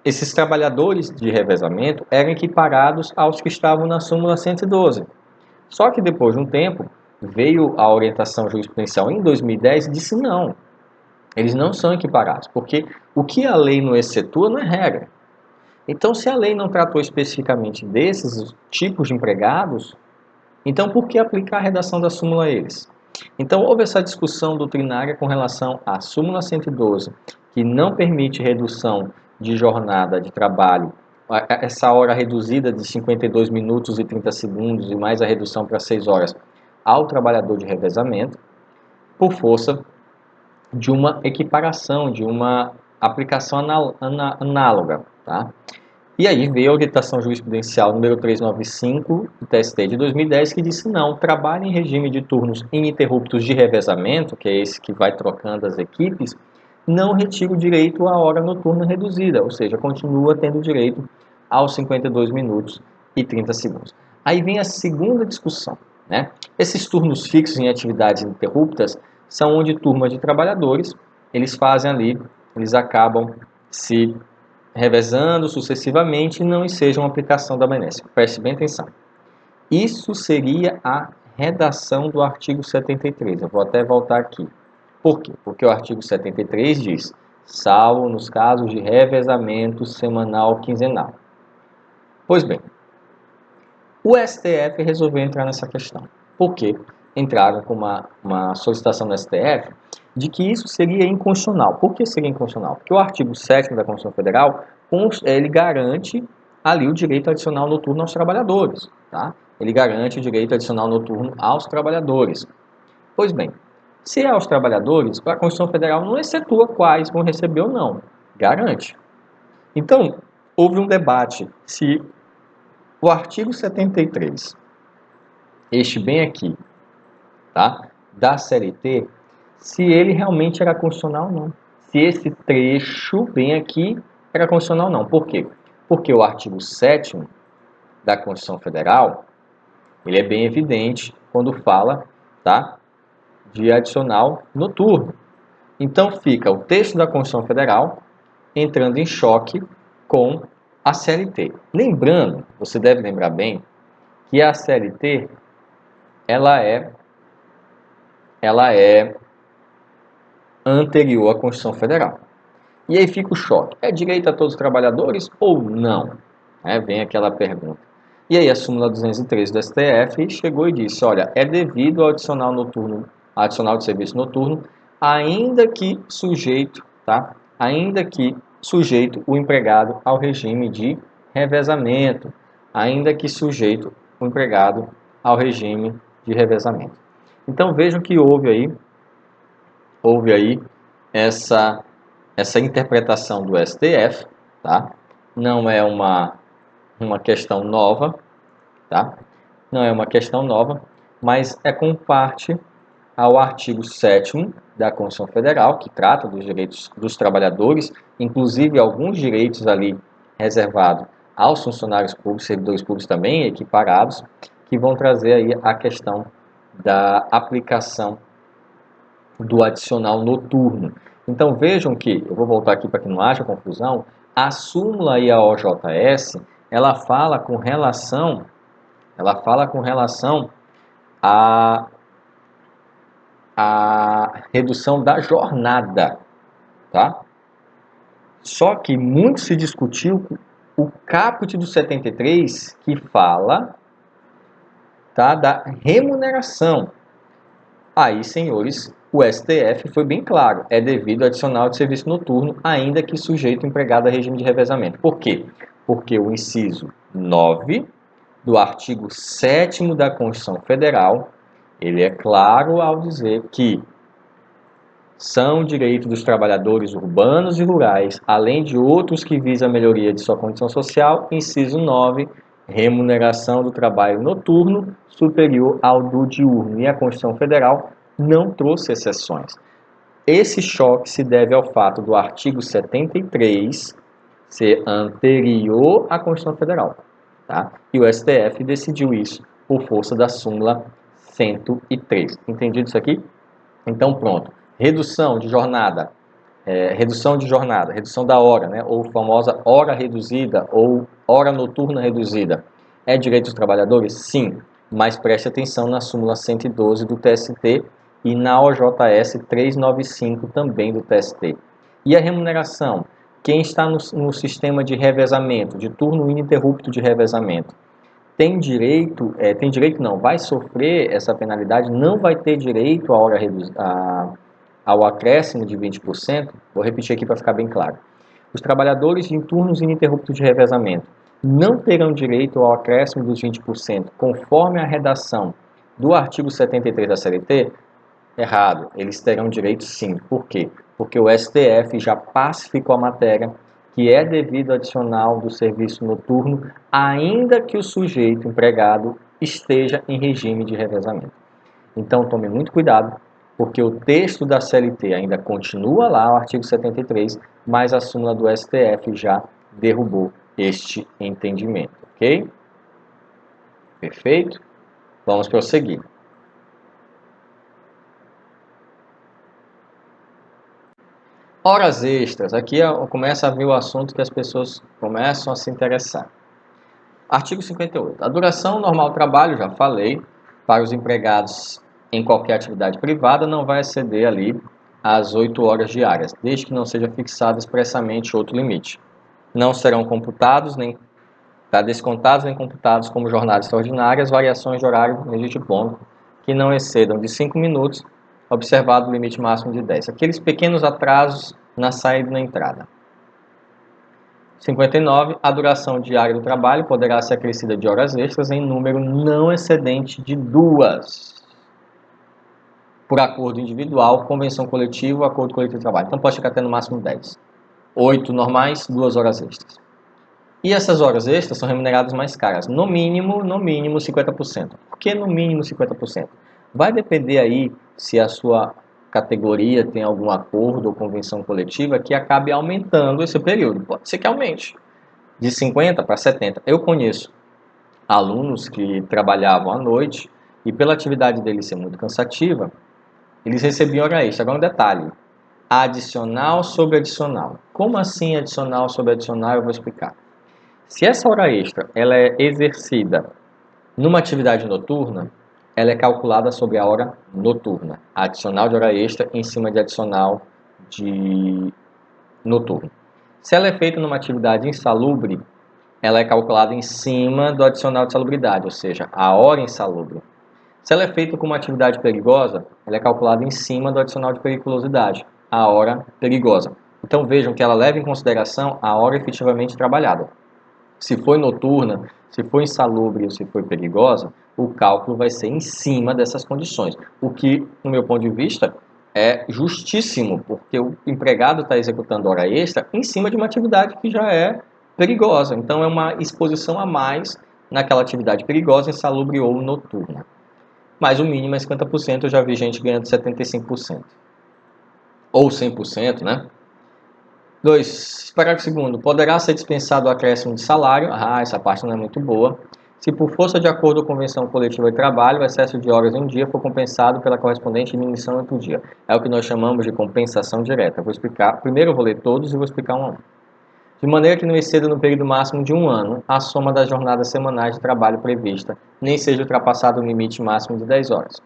esses trabalhadores de revezamento eram equiparados aos que estavam na súmula 112. Só que depois de um tempo, veio a orientação jurisprudencial em 2010 e disse não, eles não são equiparados, porque o que a lei não excetua não é regra. Então, se a lei não tratou especificamente desses tipos de empregados, então por que aplicar a redação da súmula a eles? Então, houve essa discussão doutrinária com relação à súmula 112, que não permite redução de jornada de trabalho, essa hora reduzida de 52 minutos e 30 segundos e mais a redução para 6 horas ao trabalhador de revezamento, por força de uma equiparação, de uma aplicação análoga, tá? E aí veio a orientação jurisprudencial número 395 do TST de 2010 que disse não, trabalho em regime de turnos ininterruptos de revezamento, que é esse que vai trocando as equipes, não retira o direito à hora noturna reduzida, ou seja, continua tendo direito aos 52 minutos e 30 segundos. Aí vem a segunda discussão, né? Esses turnos fixos em atividades ininterruptas são onde turmas de trabalhadores, eles fazem ali, eles acabam se revezando sucessivamente e não ensejam aplicação da benesse. Preste bem atenção. Isso seria a redação do artigo 73. Eu vou até voltar aqui. Por quê? Porque o artigo 73 diz, salvo nos casos de revezamento semanal ou quinzenal. Pois bem, o STF resolveu entrar nessa questão. Por quê? entraram com uma solicitação no STF de que isso seria inconstitucional. Por que seria inconstitucional? Porque o artigo 7º da Constituição Federal, ele garante ali o direito adicional noturno aos trabalhadores, tá? Ele garante o direito adicional noturno aos trabalhadores. Pois bem, se é aos trabalhadores, a Constituição Federal não excetua quais vão receber ou não, garante. Então, houve um debate se o artigo 73, este bem aqui, tá, da CLT, se ele realmente era constitucional ou não. Se esse trecho bem aqui era constitucional ou não. Por quê? Porque o artigo 7º da Constituição Federal, ele é bem evidente quando fala, tá, de adicional noturno. Então fica o texto da Constituição Federal entrando em choque com a CLT. Lembrando, você deve lembrar bem, que a CLT ela é anterior à Constituição Federal. E aí fica o choque. É direito a todos os trabalhadores ou não? Vem aquela pergunta. E aí a súmula 213 do STF chegou e disse, olha, é devido ao adicional noturno, adicional de serviço noturno, ainda que sujeito, tá? Ainda que sujeito o empregado ao regime de revezamento, ainda que sujeito o empregado ao regime de revezamento. Então vejam que houve aí essa interpretação do STF, tá? Não é uma questão nova, tá? Não é uma questão nova, mas é com parte ao artigo 7º da Constituição Federal, que trata dos direitos dos trabalhadores, inclusive alguns direitos ali reservados aos funcionários públicos, servidores públicos também equiparados, que vão trazer aí a questão da aplicação do adicional noturno. Então vejam que, eu vou voltar aqui para que não haja confusão, a súmula e a OJS, ela fala com relação à redução da jornada, tá? Só que muito se discutiu o caput do 73 que fala, tá, da remuneração. Aí, senhores, o STF foi bem claro, é devido ao adicional de serviço noturno, ainda que sujeito empregado a regime de revezamento. Por quê? Porque o inciso 9 do artigo 7º da Constituição Federal, ele é claro ao dizer que são direitos dos trabalhadores urbanos e rurais, além de outros que visam a melhoria de sua condição social, inciso 9, remuneração do trabalho noturno superior ao do diurno. E a Constituição Federal não trouxe exceções. Esse choque se deve ao fato do artigo 73 ser anterior à Constituição Federal, tá? E o STF decidiu isso por força da súmula 103. Entendido isso aqui? Então pronto. Redução de jornada, redução da hora, né? Ou famosa hora reduzida ou hora noturna reduzida. É direito dos trabalhadores? Sim, mas preste atenção na súmula 112 do TST e na OJS 395 também do TST. E a remuneração? Quem está no sistema de revezamento, de turno ininterrupto de revezamento, vai sofrer essa penalidade, não vai ter direito ao acréscimo de 20%. Vou repetir aqui para ficar bem claro. Os trabalhadores em turnos ininterruptos de revezamento não terão direito ao acréscimo dos 20%, conforme a redação do artigo 73 da CLT. Errado, eles terão direito sim. Por quê? Porque o STF já pacificou a matéria, que é devido ao adicional do serviço noturno, ainda que o sujeito empregado esteja em regime de revezamento. Então tome muito cuidado, porque o texto da CLT ainda continua lá, o artigo 73, mas a súmula do STF já derrubou este entendimento, ok? Perfeito? Vamos prosseguir. Horas extras. Aqui começa a vir o assunto que as pessoas começam a se interessar. Artigo 58. A duração normal do trabalho, já falei, para os empregados em qualquer atividade privada não vai exceder ali às 8 horas diárias, desde que não seja fixado expressamente outro limite. Não serão computados, nem descontados nem computados como jornadas extraordinárias, variações de horário legítimo ponto, que não excedam de 5 minutos, observado o limite máximo de 10. Aqueles pequenos atrasos na saída e na entrada. 59. A duração diária do trabalho poderá ser acrescida de horas extras em número não excedente de 2, por acordo individual, convenção coletiva ou acordo coletivo de trabalho. Então pode chegar até no máximo 10. 8 normais, 2 horas extras. E essas horas extras são remuneradas mais caras, no mínimo 50%. Por que no mínimo 50%? Vai depender aí se a sua categoria tem algum acordo ou convenção coletiva que acabe aumentando esse período. Pode ser que aumente de 50 para 70. Eu conheço alunos que trabalhavam à noite e pela atividade deles ser muito cansativa, eles recebiam hora extra. Agora um detalhe, adicional sobre adicional. Como assim adicional sobre adicional? Eu vou explicar. Se essa hora extra ela é exercida numa atividade noturna, ela é calculada sobre a hora noturna. Adicional de hora extra em cima de adicional de noturno. Se ela é feita numa atividade insalubre, ela é calculada em cima do adicional de salubridade, ou seja, a hora insalubre. Se ela é feita com uma atividade perigosa, ela é calculada em cima do adicional de periculosidade, a hora perigosa. Então vejam que ela leva em consideração a hora efetivamente trabalhada. Se foi noturna, se foi insalubre ou se foi perigosa, o cálculo vai ser em cima dessas condições. O que, no meu ponto de vista, é justíssimo, porque o empregado está executando hora extra em cima de uma atividade que já é perigosa. Então, é uma exposição a mais naquela atividade perigosa, insalubre ou noturna. Mas o mínimo é 50%, eu já vi gente ganhando 75%. Ou 100%, né? 2. Parágrafo 2º. Poderá ser dispensado o acréscimo de salário. Essa parte não é muito boa. Se por força de acordo ou convenção coletiva de trabalho, o excesso de horas em um dia for compensado pela correspondente diminuição em outro dia. É o que nós chamamos de compensação direta. Vou explicar. Primeiro eu vou ler todos e vou explicar um a um. De maneira que não exceda no período máximo de um ano a soma das jornadas semanais de trabalho prevista, nem seja ultrapassado o limite máximo de 10 horas.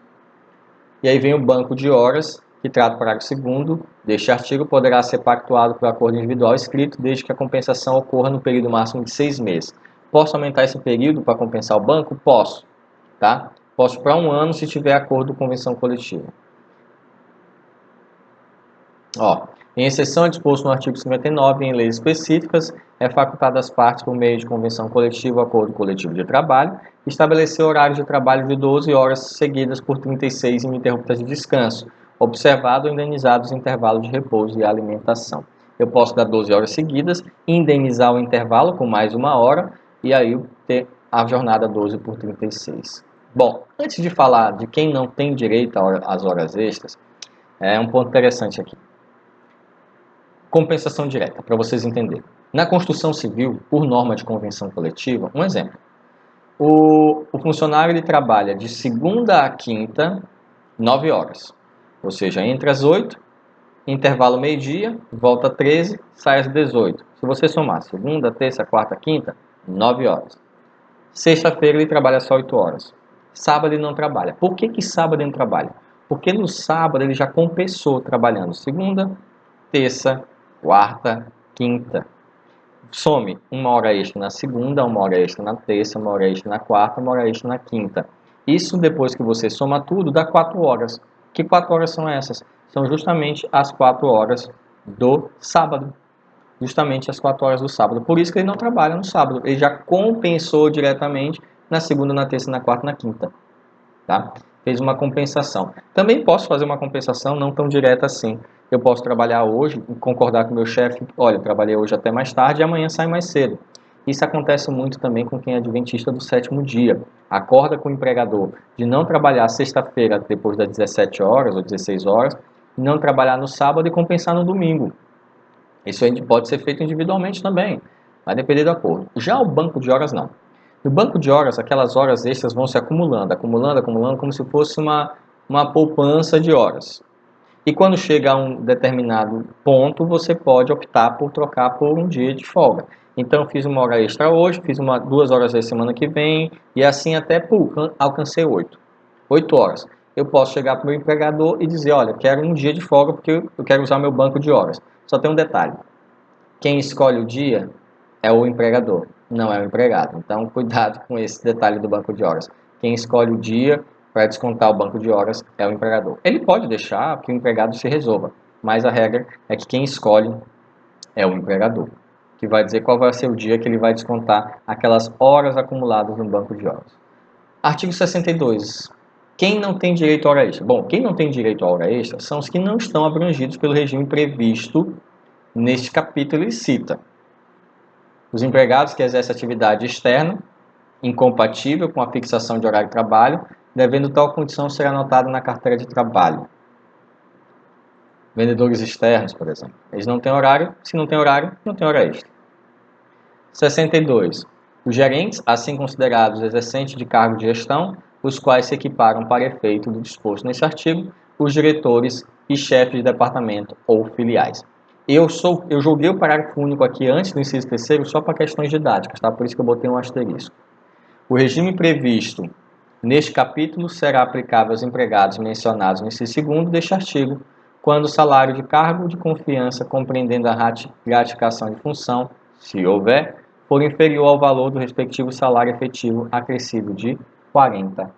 E aí vem o banco de horas, que trata o parágrafo 2º deste artigo, poderá ser pactuado por acordo individual escrito, desde que a compensação ocorra no período máximo de 6 meses. Posso aumentar esse período para compensar o banco? Posso. Tá? Posso para um ano se tiver acordo com convenção coletiva. Em exceção ao disposto no artigo 59, em leis específicas, é facultado às partes, por meio de convenção coletiva ou acordo coletivo de trabalho, estabelecer horários de trabalho de 12 horas seguidas por 36 ininterruptas de descanso, observado ou indenizado os intervalos de repouso e alimentação. Eu posso dar 12 horas seguidas, indenizar o intervalo com mais uma hora, e aí ter a jornada 12 por 36. Bom, antes de falar de quem não tem direito às horas extras, é um ponto interessante aqui. Compensação direta, para vocês entenderem. Na construção civil, por norma de convenção coletiva, um exemplo. O funcionário ele trabalha de segunda a quinta, 9 horas. Ou seja, entre as 8, intervalo meio-dia, volta 13, sai às 18. Se você somar segunda, terça, quarta, quinta, 9 horas. Sexta-feira ele trabalha só 8 horas. Sábado ele não trabalha. Por que sábado ele não trabalha? Porque no sábado ele já compensou trabalhando segunda, terça, quarta, quinta. Some uma hora extra na segunda, uma hora extra na terça, uma hora extra na quarta, uma hora extra na quinta. Isso depois que você soma tudo, dá 4 horas. Que 4 horas são essas? São justamente as 4 horas do sábado. Justamente as 4 horas do sábado. Por isso que ele não trabalha no sábado. Ele já compensou diretamente na segunda, na terça, na quarta e na quinta. Tá? Fez uma compensação. Também posso fazer uma compensação não tão direta assim. Eu posso trabalhar hoje e concordar com o meu chefe, olha, eu trabalhei hoje até mais tarde e amanhã sai mais cedo. Isso acontece muito também com quem é adventista do sétimo dia. Acorda com o empregador de não trabalhar sexta-feira depois das 17 horas ou 16 horas, e não trabalhar no sábado e compensar no domingo. Isso pode ser feito individualmente também, vai depender do acordo. Já o banco de horas não. No banco de horas, aquelas horas extras vão se acumulando, como se fosse uma poupança de horas. E quando chega a um determinado ponto, você pode optar por trocar por um dia de folga. Então, eu fiz uma hora extra hoje, fiz 2 horas da semana que vem, e assim até alcancei 8. 8 horas. Eu posso chegar para o meu empregador e dizer, olha, quero um dia de folga porque eu quero usar meu banco de horas. Só tem um detalhe. Quem escolhe o dia é o empregador, não é o empregado. Então, cuidado com esse detalhe do banco de horas. Quem escolhe o dia para descontar o banco de horas é o empregador. Ele pode deixar que o empregado se resolva, mas a regra é que quem escolhe é o empregador, que vai dizer qual vai ser o dia que ele vai descontar aquelas horas acumuladas no banco de horas. Artigo 62. Quem não tem direito à hora extra? Bom, quem não tem direito à hora extra são os que não estão abrangidos pelo regime previsto neste capítulo. Ele cita os empregados que exercem atividade externa incompatível com a fixação de horário de trabalho, devendo tal condição ser anotada na carteira de trabalho. Vendedores externos, por exemplo. Eles não têm horário, se não tem horário, não tem hora extra. 62. Os gerentes, assim considerados exercentes de cargo de gestão, os quais se equiparam para efeito do disposto nesse artigo, os diretores e chefes de departamento ou filiais. Eu joguei o parágrafo único aqui antes do inciso terceiro só para questões didáticas, tá? Por isso que eu botei um asterisco. O regime previsto neste capítulo será aplicável aos empregados mencionados no inciso segundo deste artigo, quando o salário de cargo de confiança, compreendendo a gratificação de função, se houver, for inferior ao valor do respectivo salário efetivo acrescido de 40%.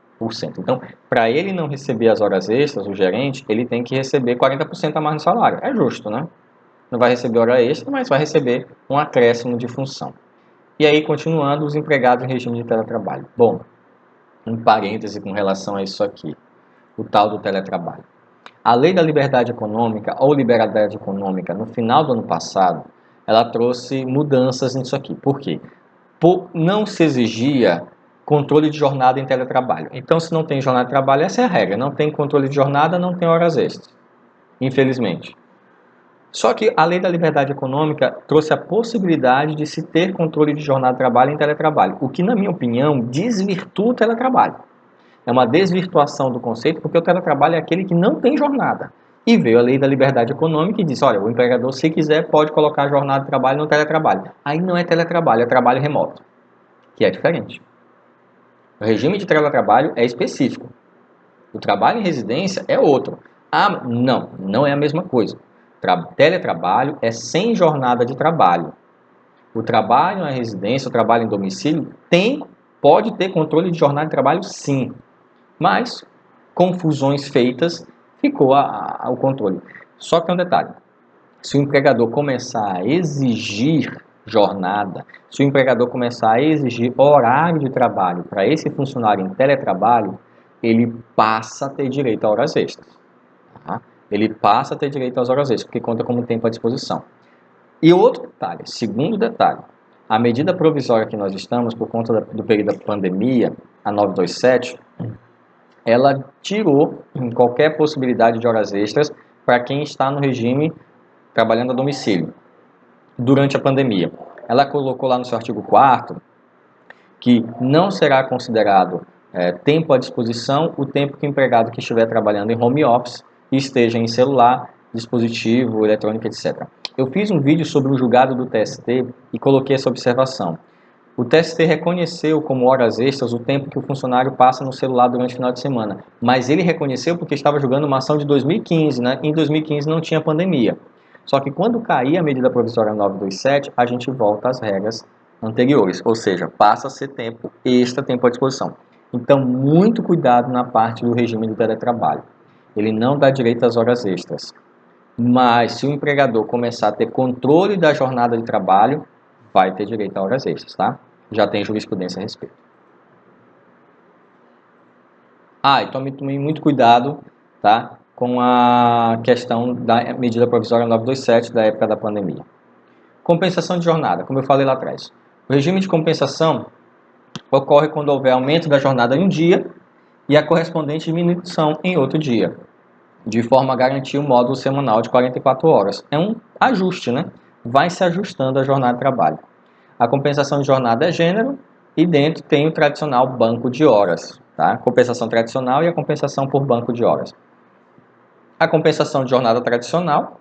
Então, para ele não receber as horas extras, o gerente, ele tem que receber 40% a mais no salário. É justo, né? Não vai receber hora extra, mas vai receber um acréscimo de função. E aí, continuando, os empregados em regime de teletrabalho. Bom, um parêntese com relação a isso aqui, o tal do teletrabalho. A Lei da Liberdade Econômica, ou Liberalidade Econômica, no final do ano passado, ela trouxe mudanças nisso aqui. Por quê? Não se exigia controle de jornada em teletrabalho. Então, se não tem jornada de trabalho, essa é a regra. Não tem controle de jornada, não tem horas extras. Infelizmente. Só que a Lei da Liberdade Econômica trouxe a possibilidade de se ter controle de jornada de trabalho em teletrabalho, o que, na minha opinião, desvirtua o teletrabalho. É uma desvirtuação do conceito, porque o teletrabalho é aquele que não tem jornada. E veio a Lei da Liberdade Econômica e disse, olha, o empregador, se quiser, pode colocar a jornada de trabalho no teletrabalho. Aí não é teletrabalho, é trabalho remoto, que é diferente. O regime de teletrabalho é específico. O trabalho em residência é outro. Ah, não é a mesma coisa. Teletrabalho é sem jornada de trabalho. O trabalho na residência, o trabalho em domicílio, pode ter controle de jornada de trabalho, sim. Mas, com fusões feitas, ficou o controle. Só que é um detalhe. Se o empregador começar a exigir jornada, se o empregador começar a exigir horário de trabalho para esse funcionário em teletrabalho, ele passa a ter direito a horas extras. Tá? Ele passa a ter direito às horas extras, porque conta como tempo à disposição. E outro detalhe, segundo detalhe, a medida provisória que nós estamos, por conta do período da pandemia, a 927, ela tirou qualquer possibilidade de horas extras para quem está no regime trabalhando a domicílio, durante a pandemia. Ela colocou lá no seu artigo 4º que não será considerado tempo à disposição o tempo que o empregado que estiver trabalhando em home office e esteja em celular, dispositivo, eletrônico, etc. Eu fiz um vídeo sobre o julgado do TST e coloquei essa observação. O TST reconheceu como horas extras o tempo que o funcionário passa no celular durante o final de semana, mas ele reconheceu porque estava julgando uma ação de 2015, né? Em 2015 não tinha pandemia. Só que quando cair a medida provisória 927, a gente volta às regras anteriores, ou seja, passa a ser tempo extra, tempo à disposição. Então, muito cuidado na parte do regime do teletrabalho. Ele não dá direito às horas extras. Mas se o empregador começar a ter controle da jornada de trabalho, vai ter direito a horas extras, tá? Já tem jurisprudência a respeito. E tome muito cuidado, tá? Com a questão da medida provisória 927 da época da pandemia. Compensação de jornada, como eu falei lá atrás. O regime de compensação ocorre quando houver aumento da jornada em um dia e a correspondente diminuição em outro dia, de forma a garantir o módulo semanal de 44 horas. É um ajuste, né? Vai se ajustando a jornada de trabalho. A compensação de jornada é gênero e dentro tem o tradicional banco de horas, tá? Compensação tradicional e a compensação por banco de horas. A compensação de jornada tradicional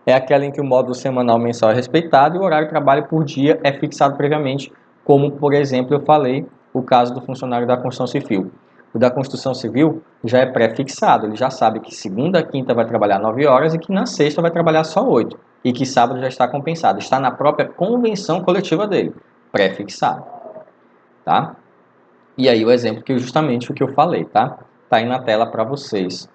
é aquela em que o módulo semanal mensal é respeitado e o horário de trabalho por dia é fixado previamente, como, por exemplo, eu falei, o caso do funcionário da construção civil. O da construção civil já é pré-fixado, ele já sabe que segunda a quinta vai trabalhar 9 horas e que na sexta vai trabalhar só 8, e que sábado já está compensado, está na própria convenção coletiva dele, pré-fixado. Tá? E aí o exemplo que justamente o que eu falei, tá? Tá aí na tela para vocês.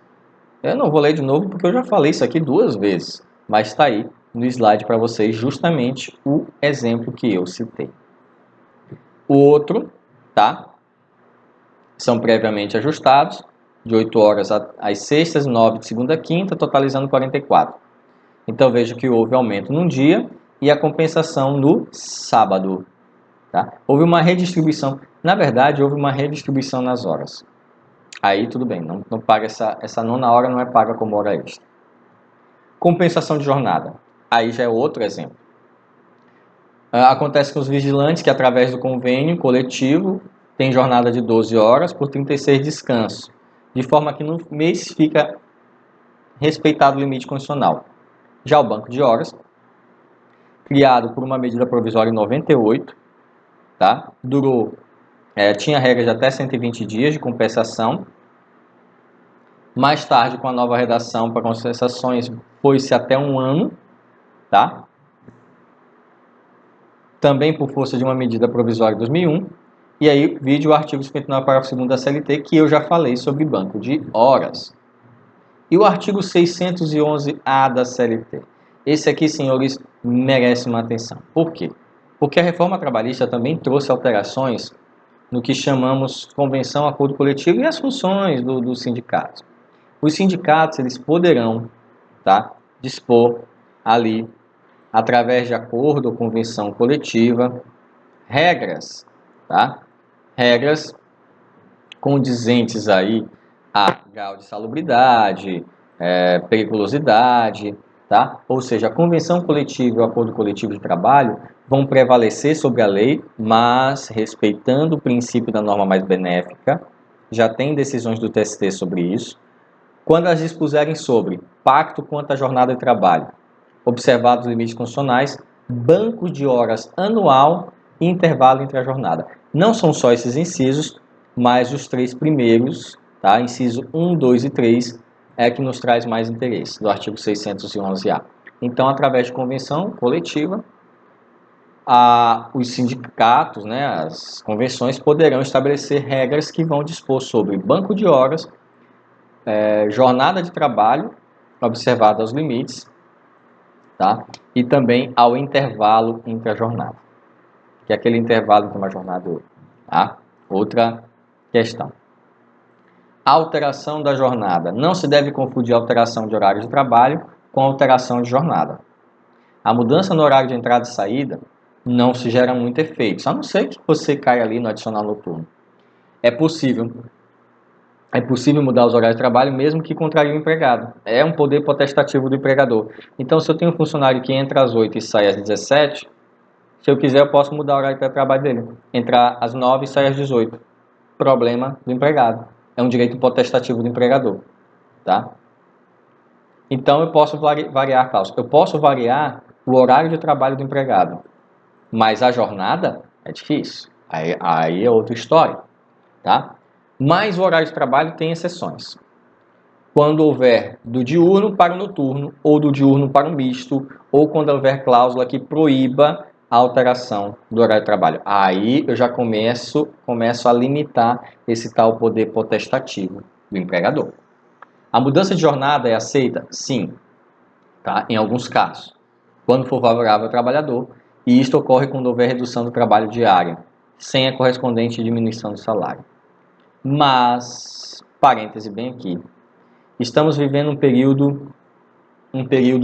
Eu não vou ler de novo porque eu já falei isso aqui 2 vezes, mas está aí no slide para vocês justamente o exemplo que eu citei. O outro, tá? São previamente ajustados, de 8 horas às sextas, 9 de segunda a quinta, totalizando 44. Então veja que houve aumento num dia e a compensação no sábado. Tá? Houve uma redistribuição, na verdade houve uma redistribuição nas horas. Aí tudo bem, não paga essa nona hora, não é paga como hora extra. Compensação de jornada, aí já é outro exemplo. Acontece com os vigilantes que através do convênio coletivo tem jornada de 12 horas por 36 descansos, de forma que no mês fica respeitado o limite constitucional. Já o banco de horas, criado por uma medida provisória em 98, tá? Tinha regra de até 120 dias de compensação. Mais tarde, com a nova redação para compensações, foi-se até 1 ano, tá? Também por força de uma medida provisória de 2001. E aí, vídeo o artigo 59, parágrafo 2º da CLT, que eu já falei sobre banco de horas. E o artigo 611-A da CLT. Esse aqui, senhores, merece uma atenção. Por quê? Porque a reforma trabalhista também trouxe alterações no que chamamos convenção, acordo coletivo e as funções dos sindicatos. Os sindicatos eles poderão, tá, dispor ali, através de acordo ou convenção coletiva, regras, tá? Regras condizentes aí a grau de salubridade, periculosidade, tá? Ou seja, a convenção coletiva e o acordo coletivo de trabalho vão prevalecer sobre a lei, mas respeitando o princípio da norma mais benéfica. Já tem decisões do TST sobre isso. Quando elas dispuserem sobre pacto quanto à jornada de trabalho, observados os limites constitucionais, banco de horas anual e intervalo entre a jornada. Não são só esses incisos, mas os 3 primeiros, tá? Inciso 1, 2 e 3, é que nos traz mais interesse, do artigo 611-A. Então, através de convenção coletiva, os sindicatos, né, as convenções, poderão estabelecer regras que vão dispor sobre banco de horas, jornada de trabalho, observado os limites, tá? E também ao intervalo entre a jornada, que é aquele intervalo entre uma jornada e outra. Tá? Outra questão. Alteração da jornada. Não se deve confundir alteração de horário de trabalho com alteração de jornada. A mudança no horário de entrada e saída não se gera muito efeito, a não ser que você caia ali no adicional noturno. É possível mudar os horários de trabalho mesmo que contrarie o empregado. É um poder potestativo do empregador. Então, se eu tenho um funcionário que entra às 8 e sai às 17, se eu quiser eu posso mudar o horário de trabalho dele. Entrar às 9 e sair às 18. Problema do empregado. É um direito potestativo do empregador. Tá? Então, eu posso variar, Carlos. Eu posso variar o horário de trabalho do empregado. Mas a jornada é difícil. Aí é outra história. Tá? Mas o horário de trabalho tem exceções. Quando houver do diurno para o noturno, ou do diurno para o misto, ou quando houver cláusula que proíba a alteração do horário de trabalho. Aí eu já começo a limitar esse tal poder potestativo do empregador. A mudança de jornada é aceita? Sim, tá? Em alguns casos. Quando for favorável ao trabalhador, e isto ocorre quando houver redução do trabalho diário, sem a correspondente diminuição do salário. Mas, parêntese bem aqui, estamos vivendo um período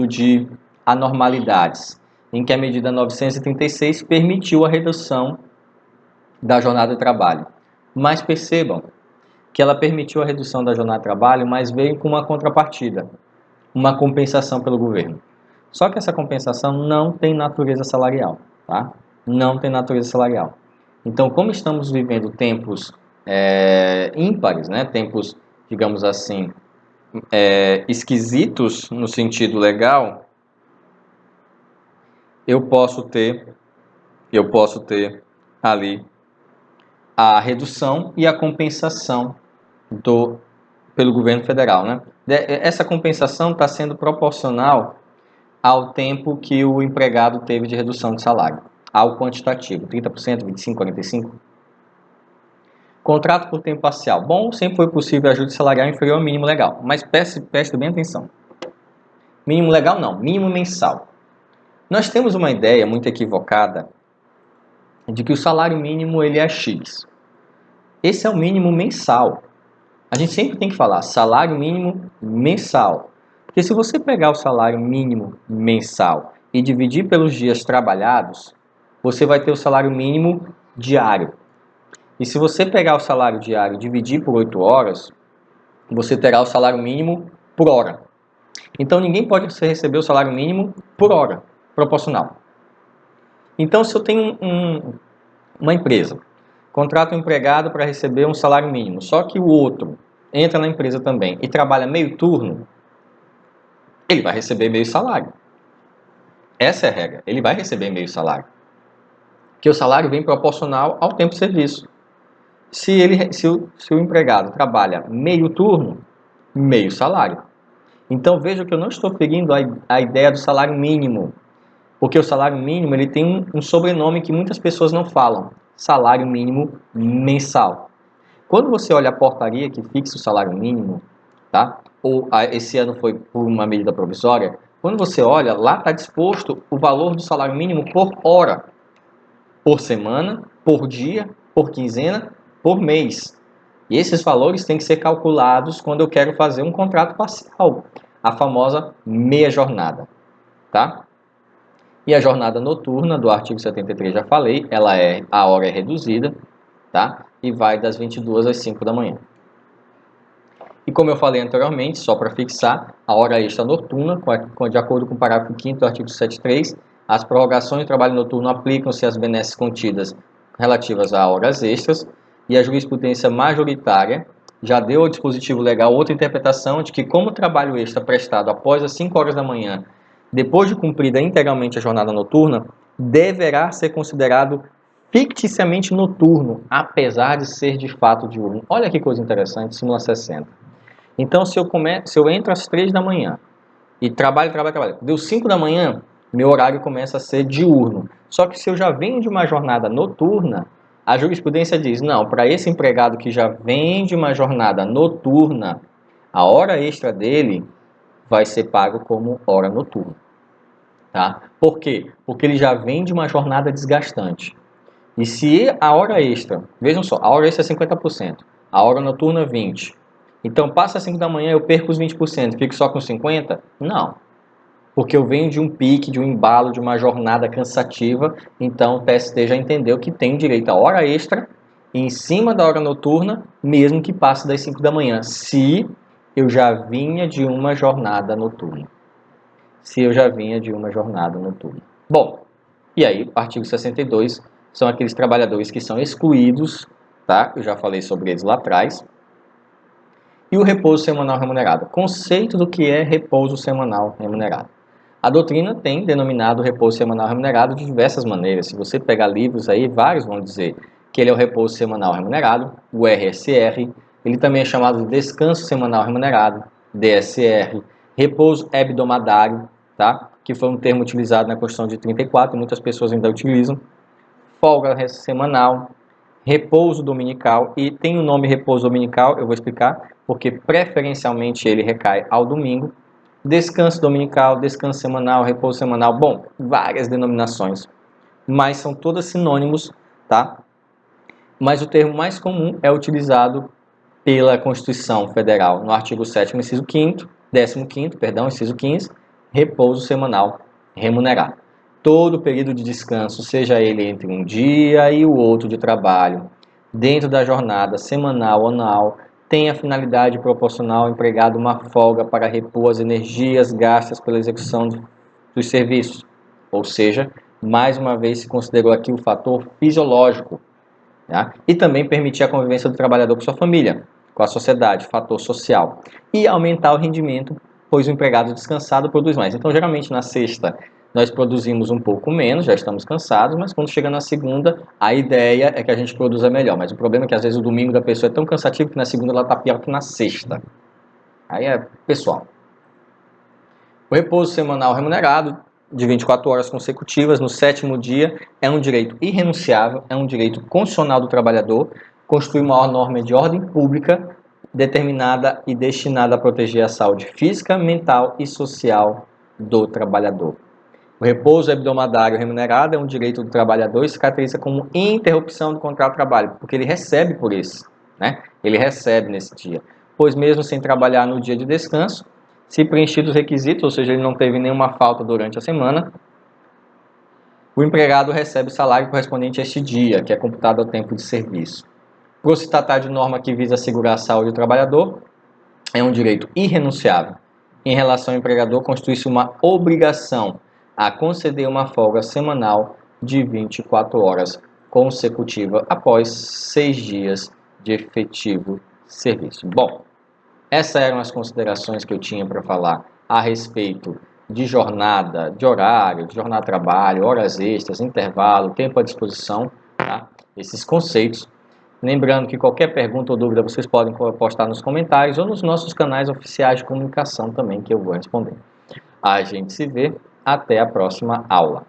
de anormalidades, em que a medida 936 permitiu a redução da jornada de trabalho. Mas percebam que ela permitiu a redução da jornada de trabalho, mas veio com uma contrapartida, uma compensação pelo governo. Só que essa compensação não tem natureza salarial, tá? Não tem natureza salarial. Então, como estamos vivendo tempos ímpares, né? Tempos, digamos assim, esquisitos no sentido legal, eu posso ter ali a redução e a compensação pelo governo federal, né? Essa compensação está sendo proporcional ao tempo que o empregado teve de redução de salário, ao quantitativo, 30%, 25%, 45%. Contrato por tempo parcial. Bom, sempre foi possível ajuste salarial inferior ao mínimo legal, mas preste bem atenção. Mínimo legal não, mínimo mensal. Nós temos uma ideia muito equivocada de que o salário mínimo ele é X. Esse é o mínimo mensal. A gente sempre tem que falar salário mínimo mensal. Porque se você pegar o salário mínimo mensal e dividir pelos dias trabalhados, você vai ter o salário mínimo diário. E se você pegar o salário diário e dividir por 8 horas, você terá o salário mínimo por hora. Então ninguém pode receber o salário mínimo por hora, proporcional. Então se eu tenho uma empresa, contrata um empregado para receber um salário mínimo, só que o outro entra na empresa também e trabalha meio turno, ele vai receber meio salário. Essa é a regra, ele vai receber meio salário. Porque o salário vem proporcional ao tempo de serviço. Se o empregado trabalha meio turno, meio salário. Então veja que eu não estou seguindo a ideia do salário mínimo. Porque o salário mínimo ele tem um sobrenome que muitas pessoas não falam. Salário mínimo mensal. Quando você olha a portaria que fixa o salário mínimo, tá? Esse ano foi por uma medida provisória, quando você olha, lá está disposto o valor do salário mínimo por hora, por semana, por dia, por quinzena, por mês. E esses valores têm que ser calculados quando eu quero fazer um contrato parcial, a famosa meia jornada, tá? E a jornada noturna do artigo 73 já falei, a hora é reduzida, tá? E vai das 22 às 5 da manhã. E como eu falei anteriormente, só para fixar, a hora extra noturna, de acordo com o parágrafo 5º do artigo 73, as prorrogações do trabalho noturno aplicam-se às benesses contidas relativas a horas extras, e a jurisprudência majoritária já deu ao dispositivo legal outra interpretação de que, como o trabalho extra prestado após as 5 horas da manhã, depois de cumprida integralmente a jornada noturna, deverá ser considerado ficticiamente noturno, apesar de ser de fato diurno. Olha que coisa interessante, súmula 60. Então, se eu entro às 3 da manhã e trabalho, deu 5 da manhã, meu horário começa a ser diurno. Só que se eu já venho de uma jornada noturna, a jurisprudência diz, não, para esse empregado que já vem de uma jornada noturna, a hora extra dele vai ser pago como hora noturna. Tá? Por quê? Porque ele já vem de uma jornada desgastante. E se a hora extra, vejam só, a hora extra é 50%, a hora noturna 20%. Então, passa às 5 da manhã, eu perco os 20%, fico só com 50%? Não. Porque eu venho de um pique, de um embalo, de uma jornada cansativa, então o TST já entendeu que tem direito a hora extra em cima da hora noturna, mesmo que passe das 5 da manhã, se eu já vinha de uma jornada noturna. Bom, e aí, o artigo 62 são aqueles trabalhadores que são excluídos, tá? Eu já falei sobre eles lá atrás. E o repouso semanal remunerado. Conceito do que é repouso semanal remunerado. A doutrina tem denominado o repouso semanal remunerado de diversas maneiras. Se você pegar livros aí, vários vão dizer que ele é o repouso semanal remunerado, o RSR. Ele também é chamado de descanso semanal remunerado, DSR. Repouso hebdomadário, tá? Que foi um termo utilizado na Constituição de 34, muitas pessoas ainda utilizam. Folga semanal, repouso dominical, e tem o nome repouso dominical, eu vou explicar, porque preferencialmente ele recai ao domingo. Descanso dominical, descanso semanal, repouso semanal, bom, várias denominações, mas são todas sinônimos, tá? Mas o termo mais comum é utilizado pela Constituição Federal no artigo 7º, inciso 15º, inciso 15, repouso semanal remunerado. Todo período de descanso, seja ele entre um dia e o outro de trabalho, dentro da jornada semanal ou anual, tem a finalidade de proporcionar ao empregado uma folga para repor as energias gastas pela execução dos serviços. Ou seja, mais uma vez se considerou aqui o fator fisiológico, tá? E também permitir a convivência do trabalhador com sua família, com a sociedade, fator social. E aumentar o rendimento, pois o empregado descansado produz mais. Então, geralmente na sexta nós produzimos um pouco menos, já estamos cansados, mas quando chega na segunda, a ideia é que a gente produza melhor. Mas o problema é que às vezes o domingo da pessoa é tão cansativo que na segunda ela está pior que na sexta. Aí é pessoal. O repouso semanal remunerado, de 24 horas consecutivas, no 7º dia, é um direito irrenunciável, é um direito constitucional do trabalhador, constitui uma norma de ordem pública determinada e destinada a proteger a saúde física, mental e social do trabalhador. O repouso hebdomadário remunerado é um direito do trabalhador e se caracteriza como interrupção do contrato de trabalho, porque ele recebe por esse, né? Ele recebe nesse dia. Pois mesmo sem trabalhar no dia de descanso, se preenchidos os requisitos, ou seja, ele não teve nenhuma falta durante a semana, o empregado recebe o salário correspondente a este dia, que é computado ao tempo de serviço. Por se tratar de norma que visa assegurar a saúde do trabalhador, é um direito irrenunciável. Em relação ao empregador, constitui-se uma obrigação a conceder uma folga semanal de 24 horas consecutiva após 6 dias de efetivo serviço. Bom, essas eram as considerações que eu tinha para falar a respeito de jornada, de horário, de jornada de trabalho, horas extras, intervalo, tempo à disposição, tá? Esses conceitos. Lembrando que qualquer pergunta ou dúvida vocês podem postar nos comentários ou nos nossos canais oficiais de comunicação também, que eu vou responder. A gente se vê, até a próxima aula.